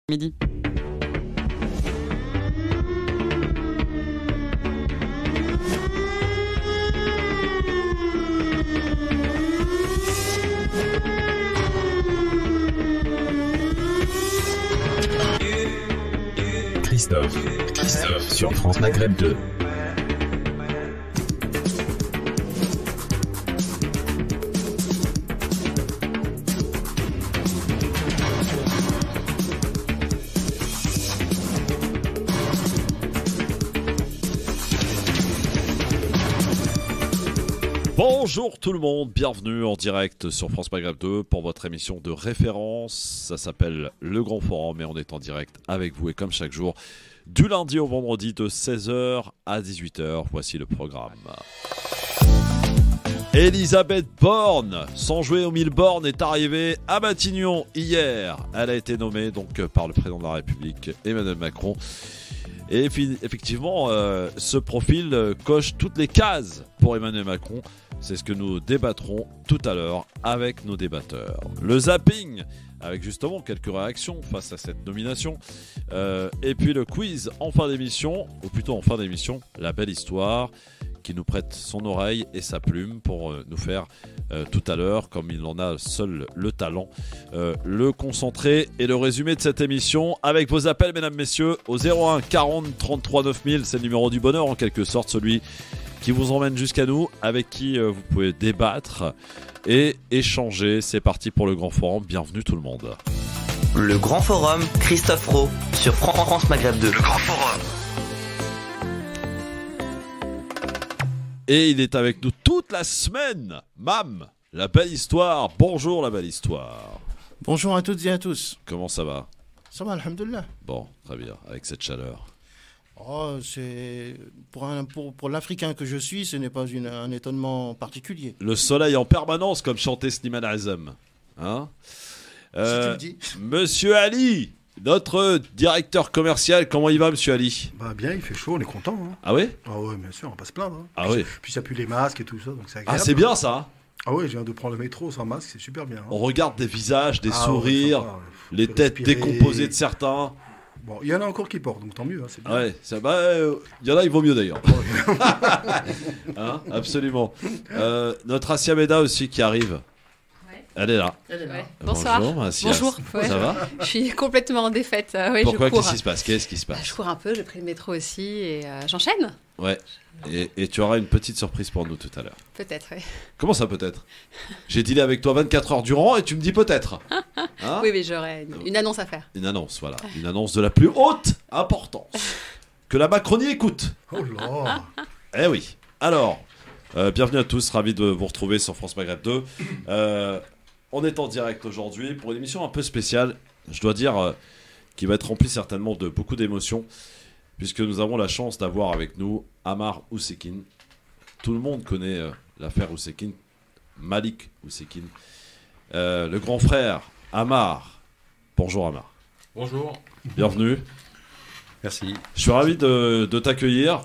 Midi. Christophe sur France Maghreb 2. Bonjour tout le monde, bienvenue en direct sur France Maghreb 2 pour votre émission de référence. Ça s'appelle Le Grand Forum et on est en direct avec vous et comme chaque jour, du lundi au vendredi de 16h à 18h. Voici le programme. Elisabeth Borne, sans jouer aux 1000 bornes, est arrivée à Matignon hier. Elle a été nommée donc par le président de la République, Emmanuel Macron. Et effectivement, ce profil coche toutes les cases pour Emmanuel Macron. C'est ce que nous débattrons tout à l'heure avec nos débatteurs. Le zapping, avec justement quelques réactions face à cette nomination. Et puis le quiz en fin d'émission, ou plutôt en fin d'émission, la belle histoire, qui nous prête son oreille et sa plume pour nous faire tout à l'heure, comme il en a seul le talent, le concentré et le résumé de cette émission avec vos appels, mesdames, messieurs, au 01 40 33 9000. C'est le numéro du bonheur en quelque sorte, celui qui vous emmène jusqu'à nous, avec qui vous pouvez débattre et échanger. C'est parti pour le Grand Forum, bienvenue tout le monde. Le Grand Forum, Christophe Rowe sur France Maghreb 2. Le Grand Forum. Et il est avec nous toute la semaine, Mam, la belle histoire. Bonjour la belle histoire. Bonjour à toutes et à tous. Comment ça va? Ça va, alhamdoulilah. Bon, très bien, avec cette chaleur. Oh, c'est pour l'Africain que je suis, ce n'est pas un étonnement particulier. Le soleil en permanence, comme chantait Slimane Azam. Hein Si tu le dis. Monsieur Ali, notre directeur commercial, comment il va, monsieur Ali? Bah bien, il fait chaud, on est content. Hein. Ah oui? Ah ouais, bien sûr, on va pas se plaindre. Hein. Ah puis, oui. Puis ça pue les masques et tout ça, donc c'est Ah, agréable. c'est bien ça. Ah ouais, je viens de prendre le métro sans masque, c'est super bien. Hein. On regarde des visages, des Ah sourires, ouais, sympa. les Faut têtes respirer. décomposées de certains. Bon, il y en a encore qui portent, donc tant mieux. Hein, c'est bien. Ouais, ça, il y en a, il vaut mieux d'ailleurs. Hein, absolument. Notre Assia Meda aussi qui arrive. Ouais. Elle est là. Ouais. Bonsoir. Bonjour, Assia. Bonjour. Ouais. Ça va? Je suis complètement en défaite. Ouais, Pourquoi? je cours. Qu'est-ce qui se passe? Qu'est-ce qui se Je passe? cours un peu, j'ai pris le métro aussi et j'enchaîne. Ouais. Et tu auras une petite surprise pour nous tout à l'heure. Peut-être, oui. Comment ça peut-être? J'ai dealé avec toi 24 heures durant et tu me dis peut-être. Hein? Oui, mais j'aurais une annonce à faire. Une annonce, voilà. Une annonce de la plus haute importance. Que la Macronie écoute. Oh là. Eh oui. Alors, bienvenue à tous, ravi de vous retrouver sur France Maghreb 2. On est en direct aujourd'hui pour une émission un peu spéciale, je dois dire, qui va être remplie certainement de beaucoup d'émotions, puisque nous avons la chance d'avoir avec nous Ammar Oussekine. Tout le monde connaît l'affaire Oussekine, Malik Oussekine. Le grand frère Ammar. Bonjour Ammar. Bonjour. Bienvenue. Merci. Je suis ravi de t'accueillir.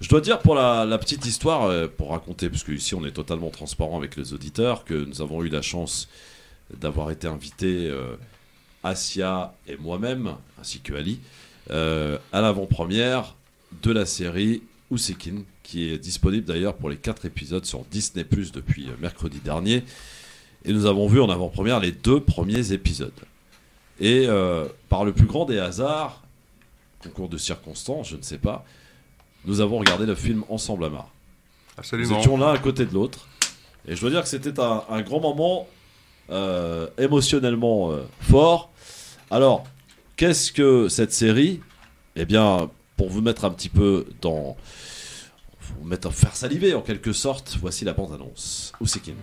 Je dois dire pour la petite histoire, pour raconter, parce qu'ici on est totalement transparent avec les auditeurs, que nous avons eu la chance d'avoir été invités, Assia et moi-même, ainsi que Ali, à l'avant-première de la série Oussekine, qui est disponible d'ailleurs pour les 4 épisodes sur Disney+ depuis mercredi dernier. Et nous avons vu en avant-première les 2 premiers épisodes. Et par le plus grand des hasards, concours de circonstances, je ne sais pas, nous avons regardé le film ensemble, Ammar. Absolument. Nous étions l'un à côté de l'autre. Et je dois dire que c'était un grand moment émotionnellement fort. Alors, qu'est-ce que cette série? Eh bien, pour vous mettre un petit peu dans... faire saliver en quelque sorte, voici la bande-annonce. Oussekine.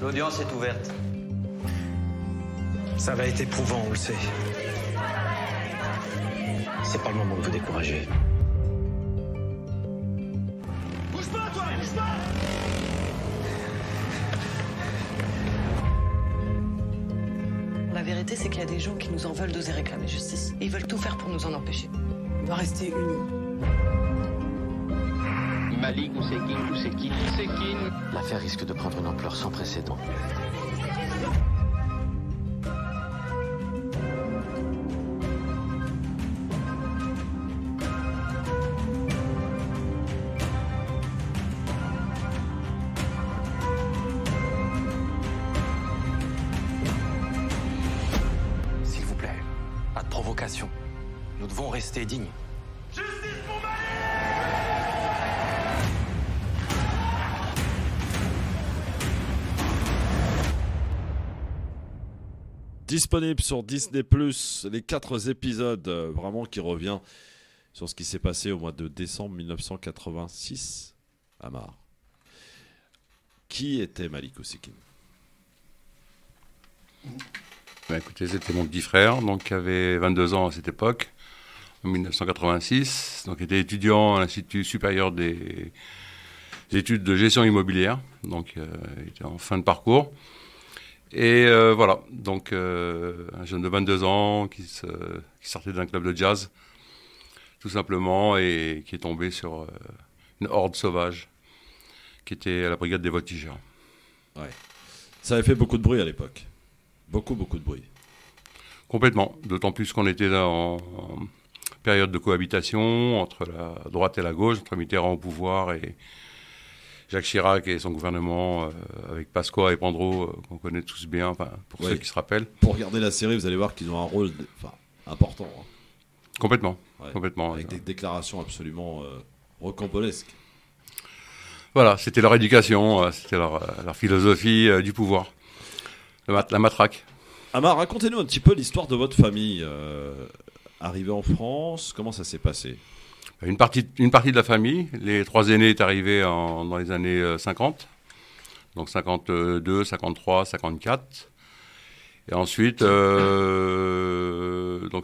L'audience est ouverte. Ça va être éprouvant, on le sait. C'est pas le moment de vous décourager. Bouge pas, toi, bouge pas! La vérité, c'est qu'il y a des gens qui nous en veulent d'oser réclamer justice. Et ils veulent tout faire pour nous en empêcher. On doit rester unis. Malik Oussekine. L'affaire risque de prendre une ampleur sans précédent. Pas de provocation. Nous devons rester dignes. Disponible sur Disney+, les 4 épisodes, vraiment qui revient sur ce qui s'est passé au mois de décembre 1986 à Amar. Qui était Malik Oussekine? Écoutez, c'était mon petit frère, donc qui avait 22 ans à cette époque, en 1986, donc était étudiant à l'Institut supérieur des études de gestion immobilière, donc il était en fin de parcours. Et voilà, donc un jeune de 22 ans qui sortait d'un club de jazz, tout simplement, et qui est tombé sur une horde sauvage qui était à la brigade des voltigeurs. Ouais. Ça avait fait beaucoup de bruit à l'époque. Beaucoup de bruit. Complètement, d'autant plus qu'on était là en période de cohabitation entre la droite et la gauche, entre Mitterrand au pouvoir et Jacques Chirac et son gouvernement, avec Pasqua et Pandro, qu'on connaît tous bien, enfin, pour ceux qui se rappellent. Pour regarder la série, vous allez voir qu'ils ont un rôle important. Hein. Complètement. Avec des déclarations absolument rocambolesques. Voilà, c'était leur éducation, c'était leur philosophie du pouvoir, la matraque. Amar, racontez-nous un petit peu l'histoire de votre famille. Arrivée en France, comment ça s'est passé? Une partie de la famille, les 3 aînés est arrivés dans les années 50, donc 52, 53, 54. Et ensuite, donc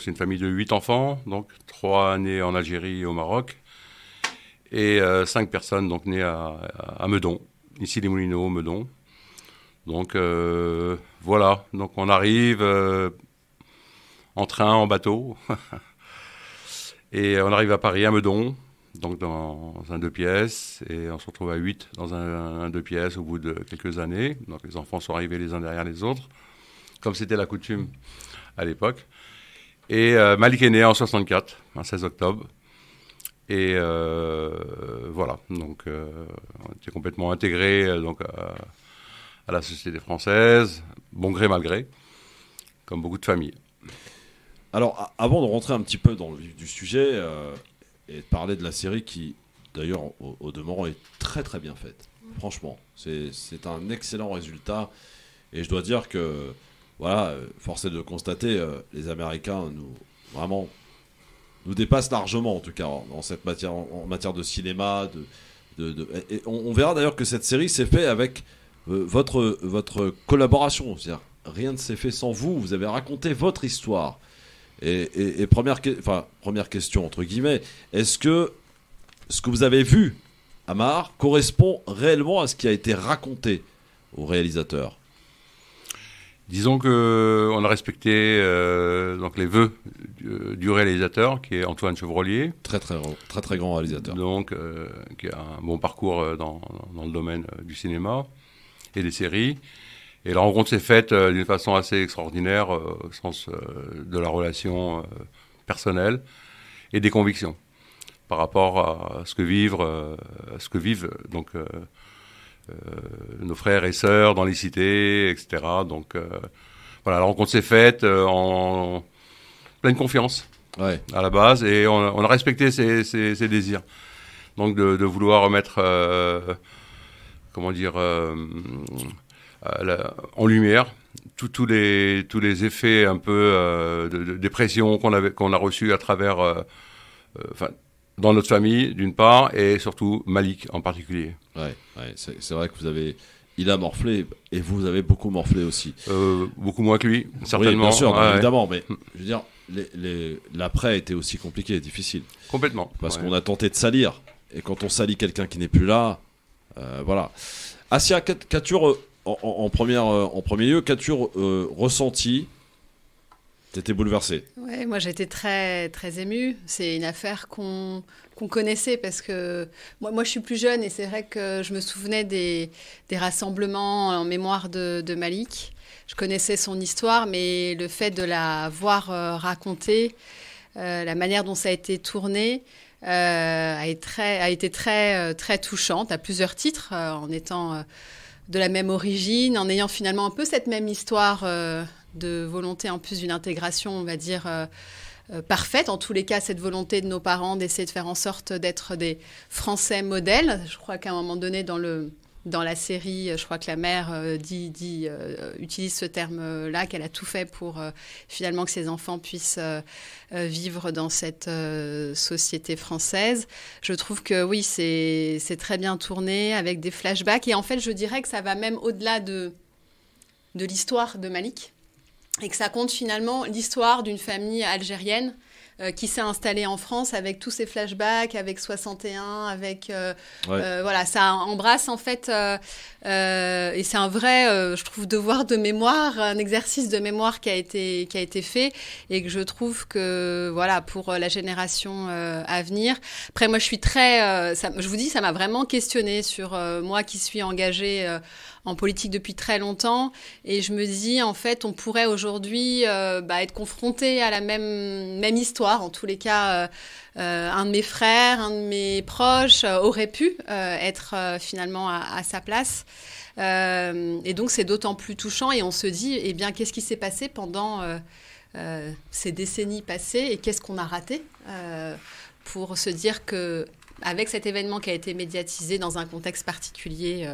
c'est une famille de 8 enfants, donc 3 nés en Algérie et au Maroc, et 5 personnes donc nées à Meudon, ici les Moulineaux, Meudon. Donc voilà, donc on arrive en train, en bateau. Et on arrive à Paris, à Meudon, donc dans un 2 pièces, et on se retrouve à 8 dans un 2 pièces au bout de quelques années. Donc les enfants sont arrivés les uns derrière les autres, comme c'était la coutume à l'époque. Et Malik est né en 64, un 16 octobre. Et voilà, donc on était complètement intégrés donc, à la société française, bon gré mal gré, comme beaucoup de familles. Alors, avant de rentrer un petit peu dans le vif du sujet et de parler de la série qui, d'ailleurs, au demeurant, est très très bien faite. Franchement, c'est un excellent résultat. Et je dois dire que, voilà, force est de constater, les Américains nous dépassent largement, en tout cas, en cette matière, en matière de cinéma. Et on verra d'ailleurs que cette série s'est faite avec votre collaboration. C'est-à-dire, rien ne s'est fait sans vous. Vous avez raconté votre histoire. Et première question, entre guillemets, est-ce que ce que vous avez vu, Amar, correspond réellement à ce qui a été raconté au réalisateur? Disons qu'on a respecté donc les vœux du réalisateur, qui est Antoine Chevrolier. Très grand réalisateur. Donc, qui a un bon parcours dans le domaine du cinéma et des séries. Et la rencontre s'est faite d'une façon assez extraordinaire au sens de la relation personnelle et des convictions par rapport à ce que vivent donc, nos frères et sœurs dans les cités, etc. Donc voilà, la rencontre s'est faite en pleine confiance à la base, et on a respecté ses désirs. Donc de vouloir remettre, en lumière tous les effets un peu de dépression qu'on a reçus à travers, dans notre famille d'une part, et surtout Malik en particulier. C'est vrai que il a morflé, et vous avez beaucoup morflé aussi. Beaucoup moins que lui, certainement. Oui, bien sûr, évidemment, mais je veux dire, l'après a été aussi compliqué et difficile. Complètement. Parce qu'on a tenté de salir, et quand on salit quelqu'un qui n'est plus là, voilà. Assia, qu'as-tu en premier lieu, qu'as-tu ressenti? T'étais bouleversée. Ouais, moi j'ai été très très émue. C'est une affaire qu'on connaissait parce que moi je suis plus jeune, et c'est vrai que je me souvenais des rassemblements en mémoire de Malik. Je connaissais son histoire, mais le fait de la voir raconter, la manière dont ça a été tourné, a été très très touchante à plusieurs titres, en étant de la même origine, en ayant finalement un peu cette même histoire de volonté en plus d'une intégration, on va dire, parfaite. En tous les cas, cette volonté de nos parents d'essayer de faire en sorte d'être des Français modèles. Je crois qu'à un moment donné, dans la série, je crois que la mère utilise ce terme-là, qu'elle a tout fait pour finalement que ses enfants puissent vivre dans cette société française. Je trouve que oui, c'est très bien tourné avec des flashbacks. Et en fait, je dirais que ça va même au-delà de l'histoire de Malik et que ça compte finalement l'histoire d'une famille algérienne qui s'est installée en France avec tous ces flashbacks, avec 61, avec... voilà, ça embrasse en fait... et c'est un vrai, je trouve, devoir de mémoire, un exercice de mémoire qui a été fait et que je trouve que, voilà, pour la génération à venir. Après, moi, je suis très... je vous dis, ça m'a vraiment questionnée sur moi qui suis engagée en politique depuis très longtemps. Et je me dis, en fait, on pourrait aujourd'hui être confronté à la même histoire. En tous les cas, un de mes frères, un de mes proches aurait pu être finalement à sa place. Et donc, c'est d'autant plus touchant. Et on se dit, eh bien, qu'est-ce qui s'est passé pendant ces décennies passées et qu'est-ce qu'on a raté pour se dire que avec cet événement qui a été médiatisé dans un contexte particulier,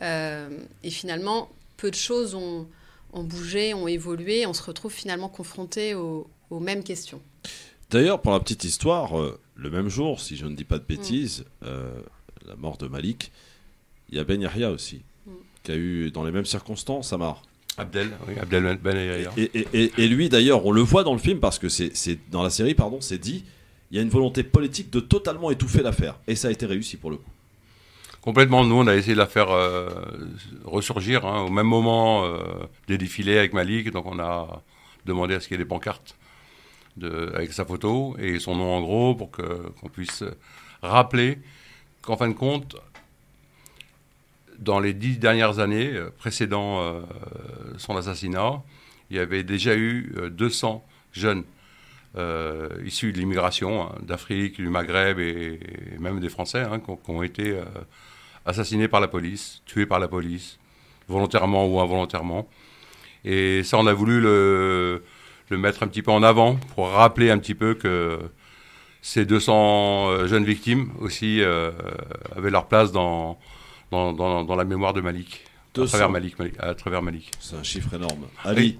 et finalement, peu de choses ont bougé, ont évolué, on se retrouve finalement confronté aux mêmes questions. D'ailleurs, pour la petite histoire, le même jour, si je ne dis pas de bêtises, la mort de Malik, il y a Ben Yahya aussi, qui a eu, dans les mêmes circonstances, Amar. Abdel Ben Yahya. Et lui, d'ailleurs, on le voit dans le film, parce que c'est dans la série, pardon, c'est dit, il y a une volonté politique de totalement étouffer l'affaire. Et ça a été réussi pour le coup. Complètement, nous on a essayé de la faire ressurgir au même moment des défilés avec Malik, donc on a demandé à ce qu'il y ait des pancartes avec sa photo et son nom en gros pour qu'on puisse rappeler qu'en fin de compte, dans les 10 dernières années précédant son assassinat, il y avait déjà eu 200 jeunes issus de l'immigration, d'Afrique, du Maghreb et même des Français qui ont été assassinés par la police, tués par la police, volontairement ou involontairement. Et ça, on a voulu le mettre un petit peu en avant pour rappeler un petit peu que ces 200 jeunes victimes aussi avaient leur place dans la mémoire de Malik, à travers Malik. C'est un chiffre énorme. Ali,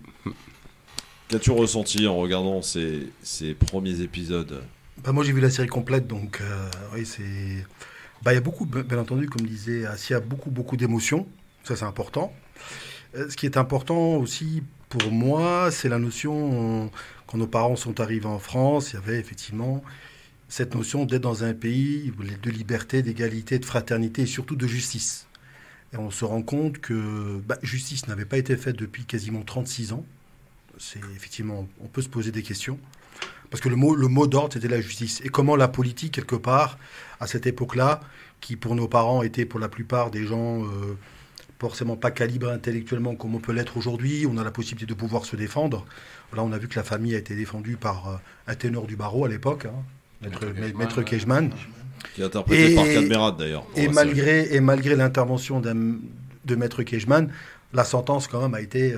qu'as-tu ressenti en regardant ces premiers épisodes ? Moi, j'ai vu la série complète, donc oui, c'est... il y a beaucoup, bien entendu, comme disait Assia, beaucoup d'émotions. Ça, c'est important. Ce qui est important aussi pour moi, c'est la notion, quand nos parents sont arrivés en France, il y avait effectivement cette notion d'être dans un pays de liberté, d'égalité, de fraternité et surtout de justice. Et on se rend compte que justice n'avait pas été faite depuis quasiment 36 ans. C'est effectivement, on peut se poser des questions. Parce que le mot d'ordre, c'était la justice. Et comment la politique, quelque part, à cette époque-là, qui pour nos parents était pour la plupart des gens forcément pas calibrés intellectuellement comme on peut l'être aujourd'hui, on a la possibilité de pouvoir se défendre. Là, on a vu que la famille a été défendue par un ténor du barreau à l'époque, Maître Kejman. Qui est interprété par Cadmerat, d'ailleurs. Et malgré l'intervention de Maître Kejman, la sentence, quand même, a été...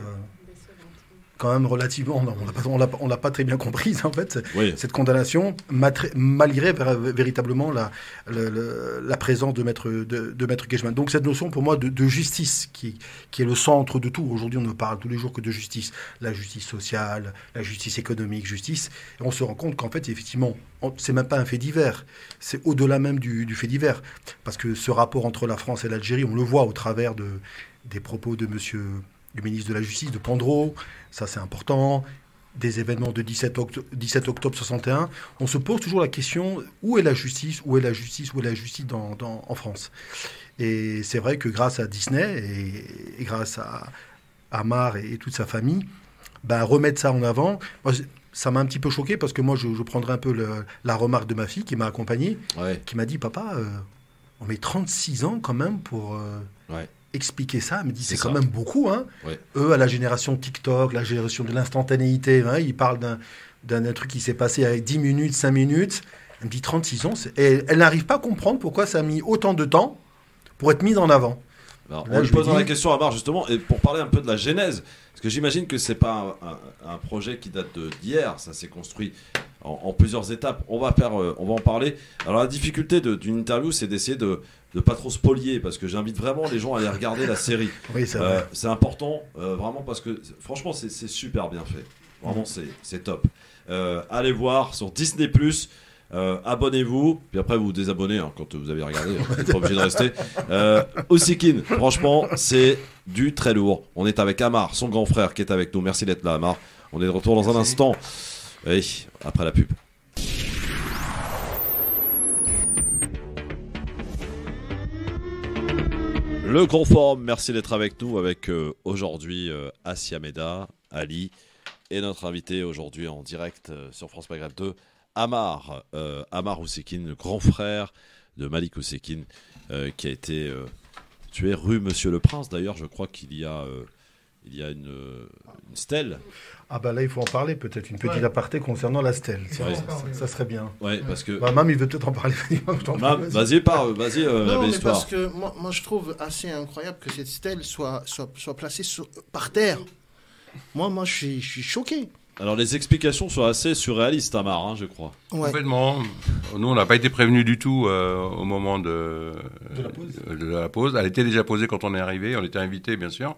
quand même relativement, on l'a pas très bien comprise en fait, cette condamnation, malgré véritablement la présence de Maître Kejman. Donc cette notion pour moi de justice qui est le centre de tout. Aujourd'hui on ne parle tous les jours que de justice, la justice sociale, la justice économique, justice. Et on se rend compte qu'en fait effectivement, c'est même pas un fait divers, c'est au-delà même du fait divers. Parce que ce rapport entre la France et l'Algérie, on le voit au travers des propos de du ministre de la Justice, de Pandro, ça c'est important, des événements de 17 octobre 61, on se pose toujours la question, où est la justice en France ? Et c'est vrai que grâce à Disney et grâce à Amar et toute sa famille, remettre ça en avant, moi, ça m'a un petit peu choqué parce que moi je prendrais un peu la remarque de ma fille qui m'a accompagné, qui m'a dit, papa, on met 36 ans quand même pour... expliquer ça, me dit c'est quand même beaucoup. Eux, à la génération TikTok, la génération de l'instantanéité, ils parlent d'un truc qui s'est passé avec 10 minutes, 5 minutes. Elle me dit 36 ans. Et elle n'arrive pas à comprendre pourquoi ça a mis autant de temps pour être mis en avant. Alors, Là, on lui je lui posera dis- la question à Marc justement, et pour parler un peu de la genèse, parce que j'imagine que c'est pas un projet qui date d'hier, ça s'est construit en plusieurs étapes. On va en parler. Alors la difficulté d'une interview, c'est d'essayer de pas trop spolier, parce que j'invite vraiment les gens à aller regarder la série. Oui, c'est vrai. C'est important, vraiment, parce que franchement, c'est super bien fait. Vraiment, c'est top. Allez voir sur Disney+. Abonnez-vous, puis après vous vous désabonnez hein, quand vous avez regardé, vous n'êtes pas obligé de rester. Ousekine, franchement, c'est du très lourd. On est avec Amar, son grand frère qui est avec nous. Merci d'être là, Amar. On est de retour dans un instant. Et après la pub. Le Grand Forum, merci d'être avec nous, avec aujourd'hui Assia Meda, Ali, et notre invité aujourd'hui en direct sur France Maghreb 2, Amar Ousekine, le grand frère de Malik Ousekine, qui a été tué rue Monsieur le Prince. D'ailleurs, je crois qu'il y a une stèle. Ah bah là, il faut en parler, peut-être une petite aparté concernant la stèle. Ça serait bien. Ouais, parce que... Mam, il veut peut-être en parler. Vas-y, la belle histoire. Parce que moi, je trouve assez incroyable que cette stèle soit placée par terre. Moi, je suis choqué. Alors les explications sont assez surréalistes, Amar, hein, je crois. Ouais. Complètement. Nous, on n'a pas été prévenus du tout au moment de la pause. Elle était déjà posée quand on est arrivé. On était invités, bien sûr.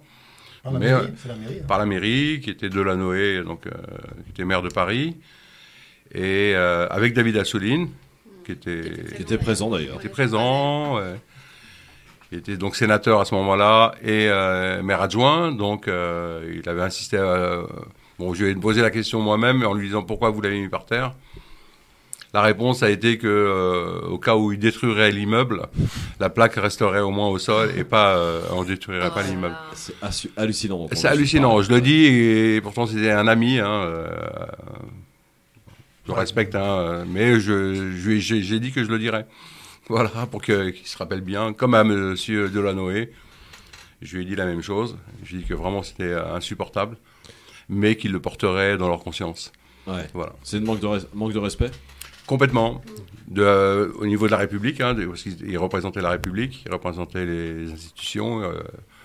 Par la mairie, c'est la mairie. Par la mairie, qui était Delanoë, donc qui était maire de Paris, et avec David Assouline, qui était présent d'ailleurs. Qui était présent. Il était donc sénateur à ce moment-là et maire adjoint. Donc il avait insisté à... Bon, je lui ai posé la question moi-même en lui disant pourquoi vous l'avez mis par terre. La réponse a été que au cas où il détruirait l'immeuble, la plaque resterait au moins au sol et pas on détruirait pas l'immeuble. C'est hallucinant. C'est hallucinant. Je le dis et pourtant c'était un ami. Je respecte, mais j'ai dit que je le dirais. Voilà, pour qu'il se rappelle bien, comme à Monsieur Delanoë. Je lui ai dit la même chose. Je lui ai dit que vraiment c'était insupportable, mais qu'ils le porteraient dans leur conscience. Ouais. Voilà. C'est une manque de respect. Complètement. Au niveau de la République, parce qu'il représentait la République, il représentait les institutions.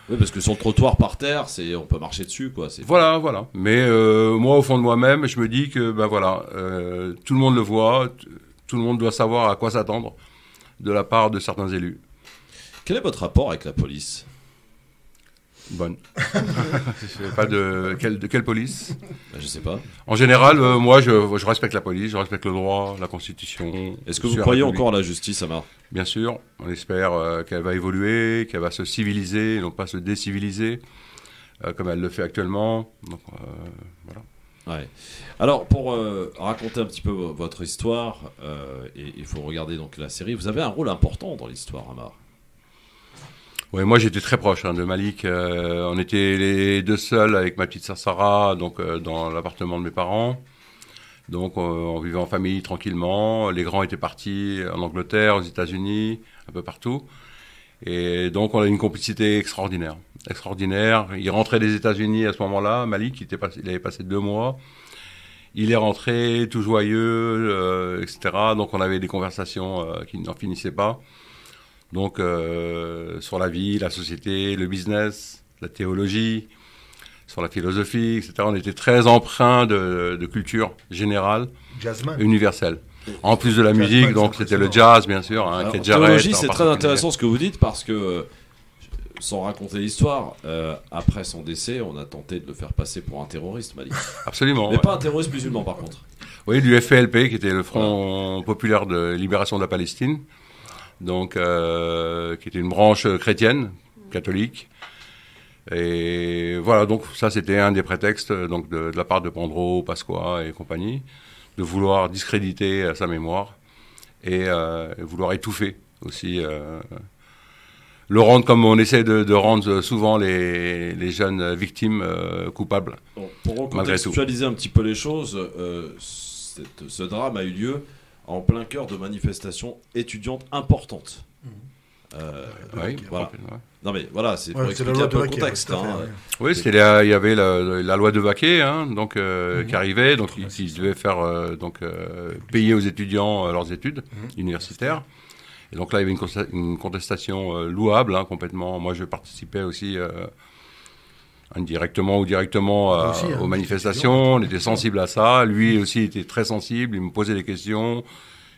Oui, parce que sur le trottoir par terre, on peut marcher dessus, quoi. Voilà. Mais moi, au fond de moi-même, je me dis que tout le monde le voit, tout le monde doit savoir à quoi s'attendre de la part de certains élus. Quel est votre rapport avec la police ? Bonne. Pas de quelle police ? Je sais pas. En général, moi, je respecte la police, je respecte le droit, la Constitution. Est-ce que vous croyez encore à la justice, Amar ? Bien sûr. On espère qu'elle va évoluer, qu'elle va se civiliser, non pas se déciviliser, comme elle le fait actuellement. Donc, voilà. Ouais. Alors, pour raconter un petit peu votre histoire, et il faut regarder donc la série, vous avez un rôle important dans l'histoire, Amar. Oui, moi j'étais très proche de Malik. On était les deux seuls avec ma petite sœur Sarah, donc dans l'appartement de mes parents. Donc on vivait en famille tranquillement. Les grands étaient partis en Angleterre, aux États-Unis, un peu partout. Et donc on a une complicité extraordinaire. Il rentrait des États-Unis à ce moment-là. Malik, il avait passé 2 mois. Il est rentré tout joyeux, etc. Donc on avait des conversations qui n'en finissaient pas. Donc, sur la vie, la société, le business, la théologie, sur la philosophie, etc. On était très empreints de culture générale, universelle. En plus de la musique, donc c'était le jazz, bien sûr. En théologie, c'est très intéressant ce que vous dites, parce que, sans raconter l'histoire, après son décès, on a tenté de le faire passer pour un terroriste, Malik. Absolument. Mais pas un terroriste musulman, par contre. Oui, du FPLP, qui était le Front populaire de libération de la Palestine. Donc, qui était une branche chrétienne, catholique. Et voilà, donc ça c'était un des prétextes donc, de la part de Pandro, Pasqua et compagnie, de vouloir discréditer sa mémoire et vouloir étouffer aussi, le rendre comme on essaie de rendre souvent les jeunes victimes coupables. Bon, pour recontextualiser un petit peu les choses, ce drame a eu lieu en plein cœur de manifestations étudiantes importantes. Oui, voilà. Non mais voilà, c'est pour expliquer un peu le contexte. Oui, il y avait la loi de Vaquet, donc qui arrivait, donc qui devait faire payer aux étudiants leurs études universitaires. Et donc là, il y avait une contestation louable, hein, complètement. Moi, je participais aussi indirectement ou directement aux manifestations. On était sensible à ça. Lui aussi était très sensible. Il me posait des questions.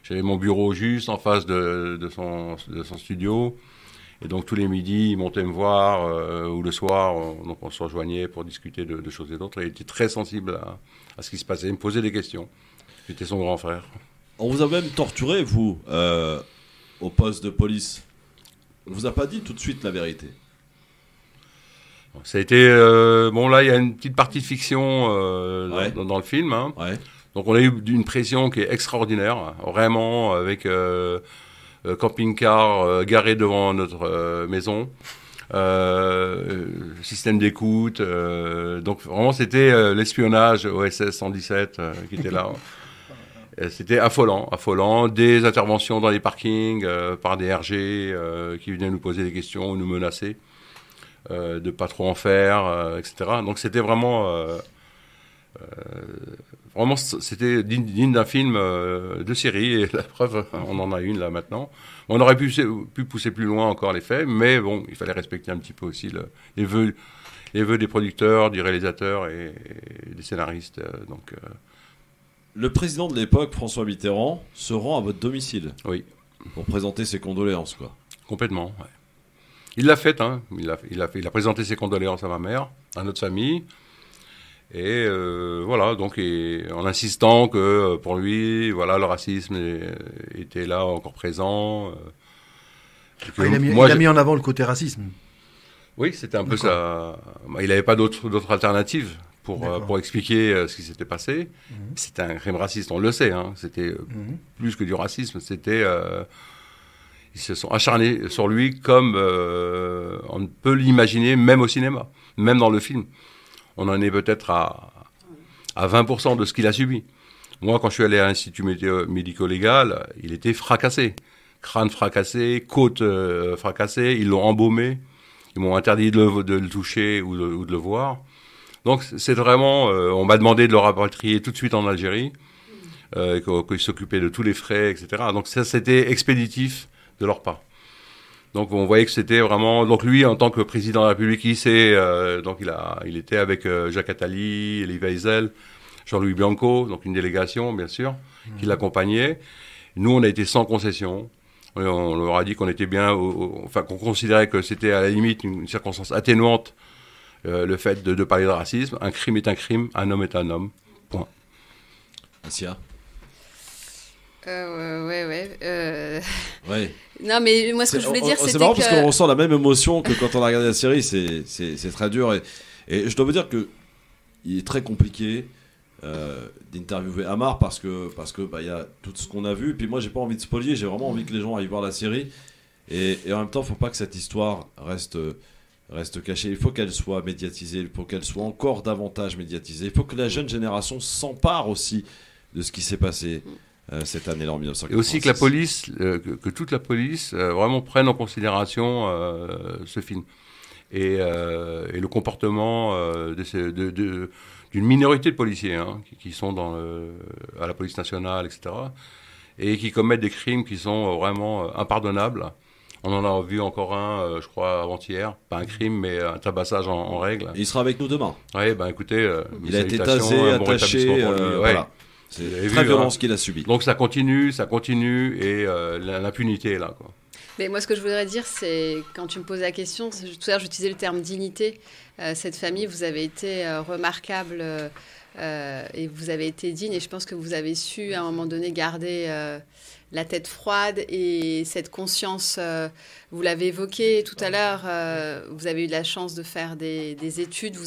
J'avais mon bureau juste en face de son studio. Et donc tous les midis, il montait me voir, ou le soir, donc on se rejoignait pour discuter de choses et d'autres. Et il était très sensible à ce qui se passait. Il me posait des questions. J'étais son grand frère. On vous a même torturé, vous, au poste de police. On vous a pas dit tout de suite la vérité. Ça a été... bon, là, il y a une petite partie de fiction dans le film. Hein. Ouais. Donc on a eu une pression qui est extraordinaire, vraiment, avec camping-car garé devant notre maison, système d'écoute. Donc vraiment, c'était l'espionnage OSS 117 qui était là. C'était affolant. Des interventions dans les parkings par des RG qui venaient nous poser des questions ou nous menacer de pas trop en faire, etc. Donc c'était vraiment... Vraiment, c'était digne d'un film de série, et la preuve, on en a une là maintenant. On aurait pu pousser plus loin encore les faits, mais bon, il fallait respecter un petit peu aussi les vœux des producteurs, du réalisateur et des scénaristes. Le président de l'époque, François Mitterrand, se rend à votre domicile. Oui. Pour présenter ses condoléances, quoi. Complètement, ouais. Il l'a fait, hein. Il a présenté ses condoléances à ma mère, à notre famille. Et voilà, donc en insistant que pour lui, voilà, le racisme était là, encore présent. Il a mis en avant le côté racisme. Oui, c'était un peu ça. Il n'avait pas d'autre alternative pour expliquer ce qui s'était passé. C'était un crime raciste, on le sait. Hein. C'était plus que du racisme. C'était ils se sont acharnés sur lui comme on ne peut l'imaginer, même au cinéma, même dans le film. On en est peut-être à 20% de ce qu'il a subi. Moi, quand je suis allé à l'Institut médico-légal, il était fracassé. Crâne fracassé, côte fracassée, ils l'ont embaumé. Ils m'ont interdit de le toucher ou de le voir. Donc, c'est vraiment... on m'a demandé de le rapatrier tout de suite en Algérie, qu'il s'occupait de tous les frais, etc. Donc, ça, c'était expéditif de leur part. Donc on voyait que c'était vraiment... Donc lui, en tant que président de la République, donc il était avec Jacques Attali, Elie Wiesel, Jean-Louis Bianco, donc une délégation, bien sûr, qui l'accompagnait. Nous, on a été sans concession. On leur a dit qu'on était bien... Enfin, qu'on considérait que c'était à la limite une circonstance atténuante, le fait de parler de racisme. Un crime est un crime, un homme est un homme. Point. Assia. Ouais. Non, mais moi, ce que je voulais dire, c'était c'est marrant parce qu'on ressent la même émotion que quand on a regardé la série. C'est très dur. Et je dois vous dire que il est très compliqué d'interviewer Amar parce que y a tout ce qu'on a vu. Et puis moi, j'ai pas envie de spoiler. J'ai vraiment envie que les gens aillent voir la série. Et en même temps, faut pas que cette histoire reste cachée. Il faut qu'elle soit médiatisée. Il faut qu'elle soit encore davantage médiatisée. Il faut que la jeune génération s'empare aussi de ce qui s'est passé cette année-là en 1986. Et aussi que la police, que toute la police vraiment prenne en considération ce film et le comportement d'une minorité de policiers hein, qui sont à la police nationale, etc. et qui commettent des crimes qui sont vraiment impardonnables. On en a vu encore un, je crois, avant-hier. Pas un crime, mais un tabassage en règle. Et il sera avec nous demain. Oui, ben écoutez, il a été tasé, attaché, voilà. C'est très violent ce qu'il a subi. Donc ça continue, et l'impunité est là, quoi. Mais moi, ce que je voudrais dire, c'est, quand tu me poses la question, tout à l'heure, j'utilisais le terme dignité. Cette famille, vous avez été remarquable et vous avez été digne. Et je pense que vous avez su, à un moment donné, garder la tête froide et cette conscience. Vous l'avez évoqué tout à l'heure, vous avez eu de la chance de faire des études.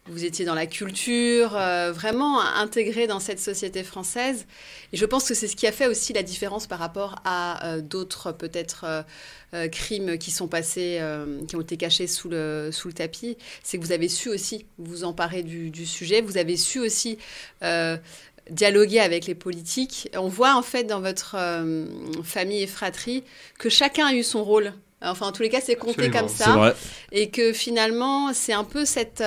Vous étiez dans la culture, vraiment intégré dans cette société française. Et je pense que c'est ce qui a fait aussi la différence par rapport à d'autres, peut-être, crimes qui sont passés, qui ont été cachés sous le tapis. C'est que vous avez su aussi vous emparer du sujet. Vous avez su aussi dialoguer avec les politiques. On voit en fait dans votre famille et fratrie que chacun a eu son rôle Enfin, en tous les cas, c'est compté Absolument. comme ça. C'est vrai. Et que finalement, c'est un peu cette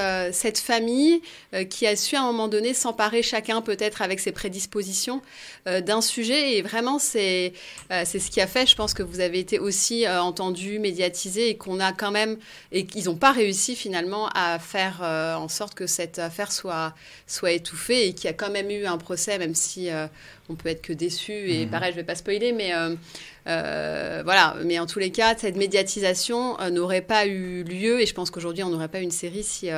famille qui a su à un moment donné s'emparer chacun, peut-être avec ses prédispositions, d'un sujet. Et vraiment, c'est ce qui a fait, je pense, que vous avez été aussi entendu, médiatisé, et qu'on a quand même, et qu'ils n'ont pas réussi finalement à faire en sorte que cette affaire soit étouffée, et qu'il y a quand même eu un procès, même si on peut être que déçu. Et pareil, je ne vais pas spoiler, mais voilà. Mais en tous les cas, cette médiatisation n'aurait pas eu lieu, et je pense qu'aujourd'hui, on n'aurait pas eu une série si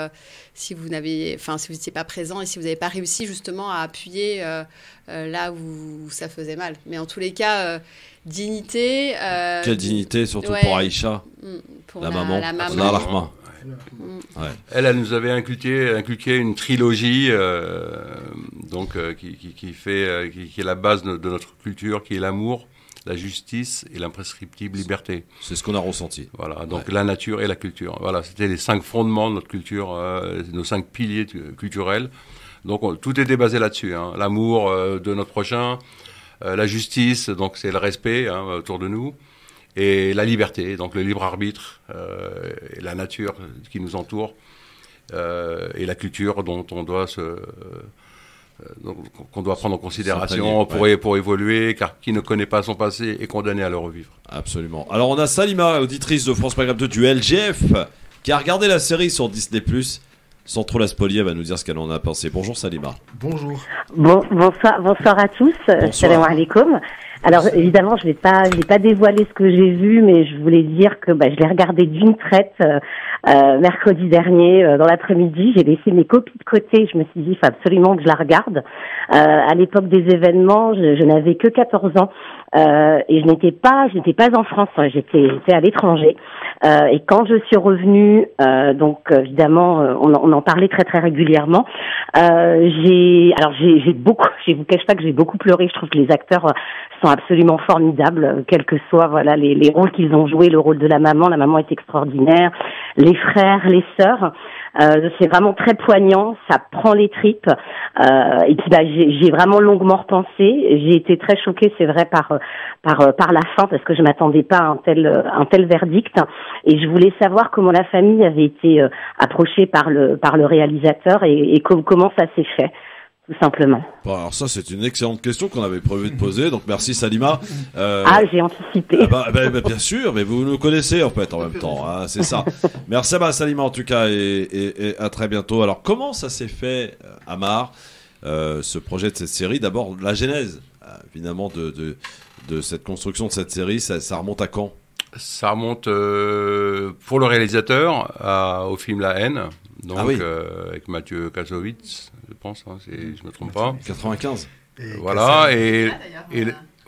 vous n'étiez pas présent et si vous n'avez pas réussi justement à appuyer là où ça faisait mal. Mais en tous les cas, dignité. Quelle dignité, surtout ouais, pour Aïcha, pour la maman. Allah maman. rahma. Ouais. Elle nous avait inculqué une trilogie qui est la base de notre culture, qui est l'amour, la justice et l'imprescriptible liberté. C'est ce qu'on a ressenti. Voilà, donc la nature et la culture. Voilà, c'était les 5 fondements de notre culture, nos 5 piliers culturels. Donc tout était basé là-dessus. Hein. L'amour de notre prochain, la justice, donc c'est le respect autour de nous, et la liberté, donc le libre arbitre, et la nature qui nous entoure, et la culture dont on doit qu'on doit prendre en considération pour évoluer, car qui ne connaît pas son passé est condamné à le revivre. Absolument. Alors on a Salima, auditrice de France Maghreb 2 du LGF, qui a regardé la série sur Disney+. Sans trop la spolier, elle va nous dire ce qu'elle en a pensé. Bonjour Salima. Bonjour. Bonsoir à tous. Salam alaikum. Alors évidemment, je vais pas dévoiler ce que j'ai vu, mais je voulais dire que je l'ai regardé d'une traite mercredi dernier dans l'après-midi. J'ai laissé mes copies de côté. Je me suis dit, il faut absolument que je la regarde. À l'époque des événements, je n'avais que 14 ans et je n'étais pas en France. J'étais à l'étranger. Et quand je suis revenue, donc évidemment, on en parlait très très régulièrement. Je vous cache pas que j'ai beaucoup pleuré. Je trouve que les acteurs sont absolument formidables, quels que soient les rôles qu'ils ont joués. Le rôle de la maman est extraordinaire. Les frères, les sœurs, c'est vraiment très poignant. Ça prend les tripes. Et puis j'ai vraiment longuement repensé. J'ai été très choquée, c'est vrai, par la fin, parce que je m'attendais pas à un tel verdict. Et je voulais savoir comment la famille avait été approchée par le réalisateur et comment ça s'est fait, tout simplement. Bon, alors ça, c'est une excellente question qu'on avait prévu de poser, donc merci Salima. J'ai anticipé. Bien sûr, mais vous nous connaissez en fait en même temps, hein, c'est ça. Merci à Salima en tout cas, et à très bientôt. Alors comment ça s'est fait, Amar, ce projet de cette série? D'abord, la genèse, évidemment, de cette construction de cette série, ça remonte à quand? Ça remonte pour le réalisateur au film La Haine, donc avec Mathieu Kassovitz, je pense, si je me trompe pas. 95. Voilà,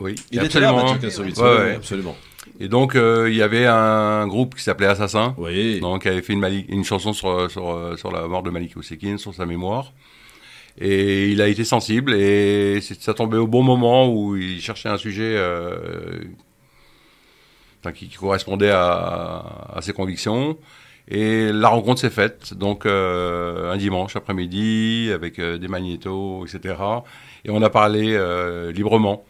oui, il absolument. était là, Mathieu Kassovitz, ouais, absolument. Et donc il y avait un groupe qui s'appelait Assassin, donc qui avait fait une chanson sur la mort de Malik Oussekine, sur sa mémoire. Et il a été sensible, et ça tombait au bon moment où il cherchait un sujet qui correspondait à ses convictions. Et la rencontre s'est faite, donc un dimanche après-midi, avec des magnétos, etc. Et on a parlé librement.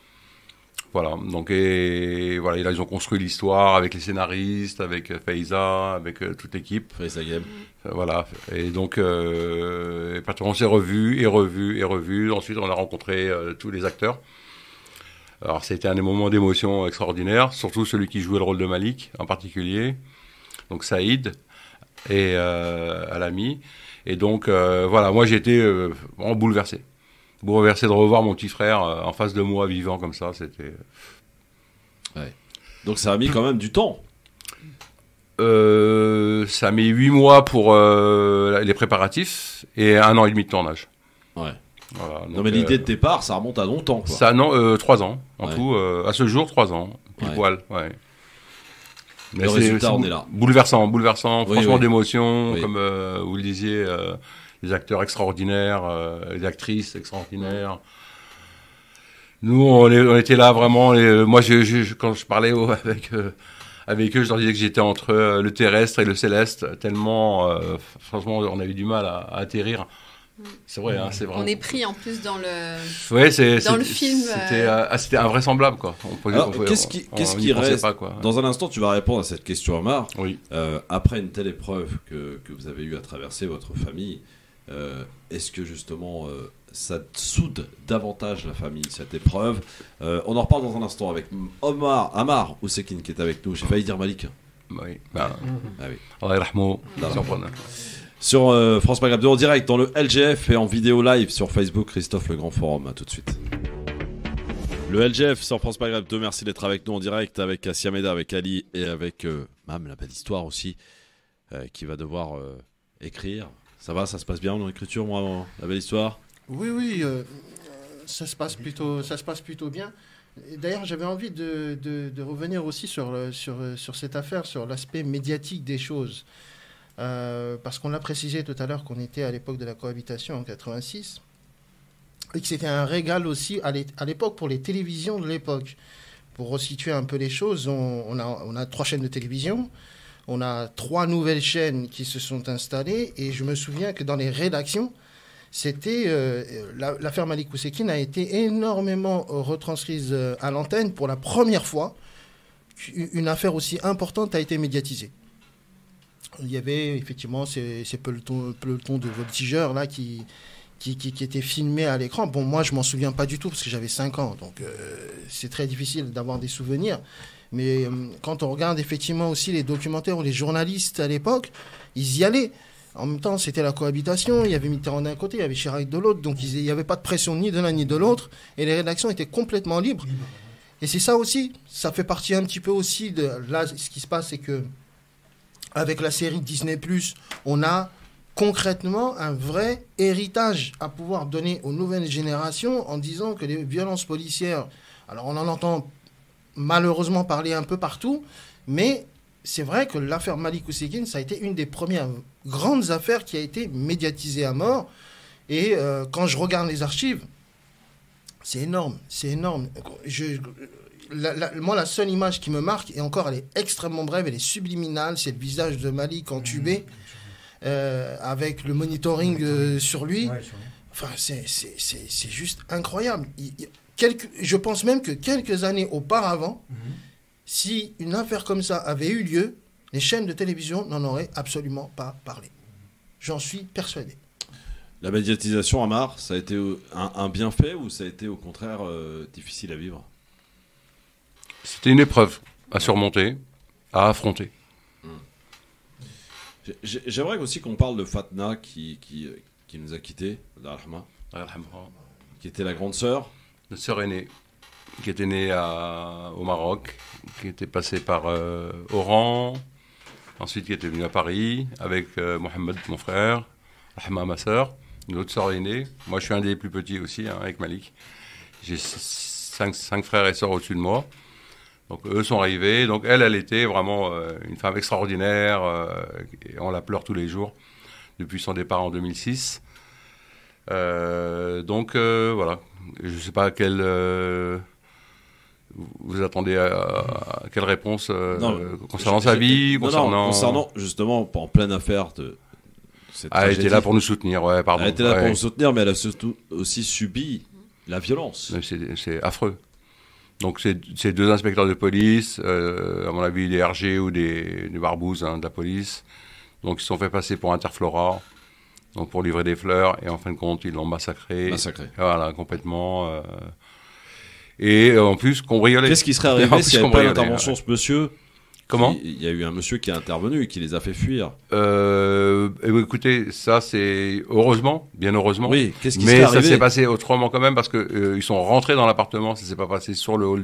Voilà, donc voilà, ils ont construit l'histoire avec les scénaristes, avec Faiza, avec toute l'équipe. Faiza Game. Voilà, et donc on s'est revus. Ensuite, on a rencontré tous les acteurs. Alors, c'était un des moments d'émotion extraordinaires, surtout celui qui jouait le rôle de Malik, en particulier. Donc, Saïd et Alami. Et donc, voilà, moi, j'ai été vraiment bouleversé de revoir mon petit frère en face de moi, vivant comme ça. C'était... Ouais. Donc, ça a mis quand même du temps. Ça a mis 8 mois pour les préparatifs et 1 an et demi de tournage. Ouais. Voilà, donc, non, mais l'idée de départ, ça remonte à longtemps, quoi. Ça, non, 3 ans en tout. À ce jour, 3 ans, pile poil. Ouais. Mais le résultat, on est là. Bouleversant, franchement, d'émotion, oui. comme vous le disiez, des acteurs extraordinaires, des actrices extraordinaires. Nous, on était là vraiment. Moi, quand je parlais avec eux, je leur disais que j'étais entre le terrestre et le céleste, tellement, franchement, on avait du mal à atterrir C'est vrai, hein, c'est vrai. On est pris en plus dans le, dans le film. C'était invraisemblable, quoi. Qu'est-ce qui reste pas, quoi. Dans un instant, tu vas répondre à cette question, Amar. Oui. Après une telle épreuve que vous avez eu à traverser, votre famille, est-ce que justement ça soude davantage la famille, cette épreuve? On en reparle dans un instant avec Amar Ousekine qui est avec nous. J'ai failli dire Malik. Oui. Ah oui. Allah yarhamou. Sur France Maghreb 2 en direct dans le LGF et en vidéo live sur Facebook, Christophe le Grand Forum. À tout de suite. Le LGF sur France Maghreb 2, merci d'être avec nous en direct avec Siameda, avec Ali et avec Mam, la belle histoire aussi, qui va devoir écrire. Ça va, ça se passe bien dans l'écriture, moi, la belle histoire? Oui, ça se passe plutôt bien. D'ailleurs, j'avais envie de revenir aussi sur cette affaire, sur l'aspect médiatique des choses. Parce qu'on l'a précisé tout à l'heure qu'on était à l'époque de la cohabitation en 86 et que c'était un régal aussi à l'époque pour les télévisions de l'époque. Pour resituer un peu les choses, on a 3 chaînes de télévision, on a 3 nouvelles chaînes qui se sont installées et je me souviens que dans les rédactions, c'était l'affaire Malik Ousekine a été énormément retransmise à l'antenne pour la première fois. Une affaire aussi importante a été médiatisée. Il y avait effectivement ces pelotons de voltigeurs là qui étaient filmés à l'écran. Bon, moi, je m'en souviens pas du tout parce que j'avais 5 ans, donc c'est très difficile d'avoir des souvenirs. Mais quand on regarde effectivement aussi les documentaires ou les journalistes à l'époque, ils y allaient. En même temps, c'était la cohabitation. Il y avait Mitterrand d'un côté, il y avait Chirac de l'autre. Donc, il n'y avait pas de pression ni de l'un ni de l'autre. Et les rédactions étaient complètement libres. Et c'est ça aussi. Ça fait partie un petit peu aussi de... Là, ce qui se passe, c'est que avec la série Disney+, on a concrètement un vrai héritage à pouvoir donner aux nouvelles générations en disant que les violences policières... Alors, on en entend malheureusement parler un peu partout, mais... C'est vrai que l'affaire Malik Ousekine, ça a été une des premières grandes affaires qui a été médiatisée à mort. Et quand je regarde les archives, c'est énorme, c'est énorme. Moi, la seule image qui me marque, et encore, elle est extrêmement brève, elle est subliminale, c'est le visage de Malik entubé, avec le monitoring sur lui. Enfin, c'est juste incroyable. Je pense même que quelques années auparavant, si une affaire comme ça avait eu lieu, les chaînes de télévision n'en auraient absolument pas parlé. J'en suis persuadé. La médiatisation, Amar, ça a été un bienfait ou ça a été au contraire difficile à vivre? C'était une épreuve à surmonter, à affronter. J'aimerais aussi qu'on parle de Fatna qui nous a quittés, qui était la grande sœur. Notre sœur aînée, qui était née au Maroc, qui était passée par Oran, ensuite qui était venue à Paris avec Mohamed, mon frère, Rahma, ma sœur, une autre sœur aînée. Moi, je suis un des plus petits aussi, avec Malik. J'ai 5 frères et sœurs au-dessus de moi. Donc, eux sont arrivés. Donc, elle était vraiment une femme extraordinaire. Et on la pleure tous les jours depuis son départ en 2006. Donc, voilà. Je ne sais pas vous attendez à quelle réponse concernant sa vie, concernant justement en pleine affaire de cette tragédie. Elle était là pour nous soutenir, pardon. Elle était là pour nous soutenir, mais elle a surtout aussi subi la violence. C'est affreux. Donc c'est 2 inspecteurs de police, à mon avis des RG ou des barbouzes de la police, donc ils se sont fait passer pour Interflora, donc pour livrer des fleurs, et en fin de compte ils l'ont massacré. Voilà, complètement. Et en plus, cambriolé. Qu'est-ce qui serait arrivé s'il n'y avait pas l'intervention de ce monsieur? Comment? Il y a eu un monsieur qui est intervenu et qui les a fait fuir. Écoutez, ça c'est heureusement, bien heureusement. Oui, qu'est-ce qui serait arrivé? Mais ça s'est passé autrement quand même parce que ils sont rentrés dans l'appartement. Ça s'est pas passé sur le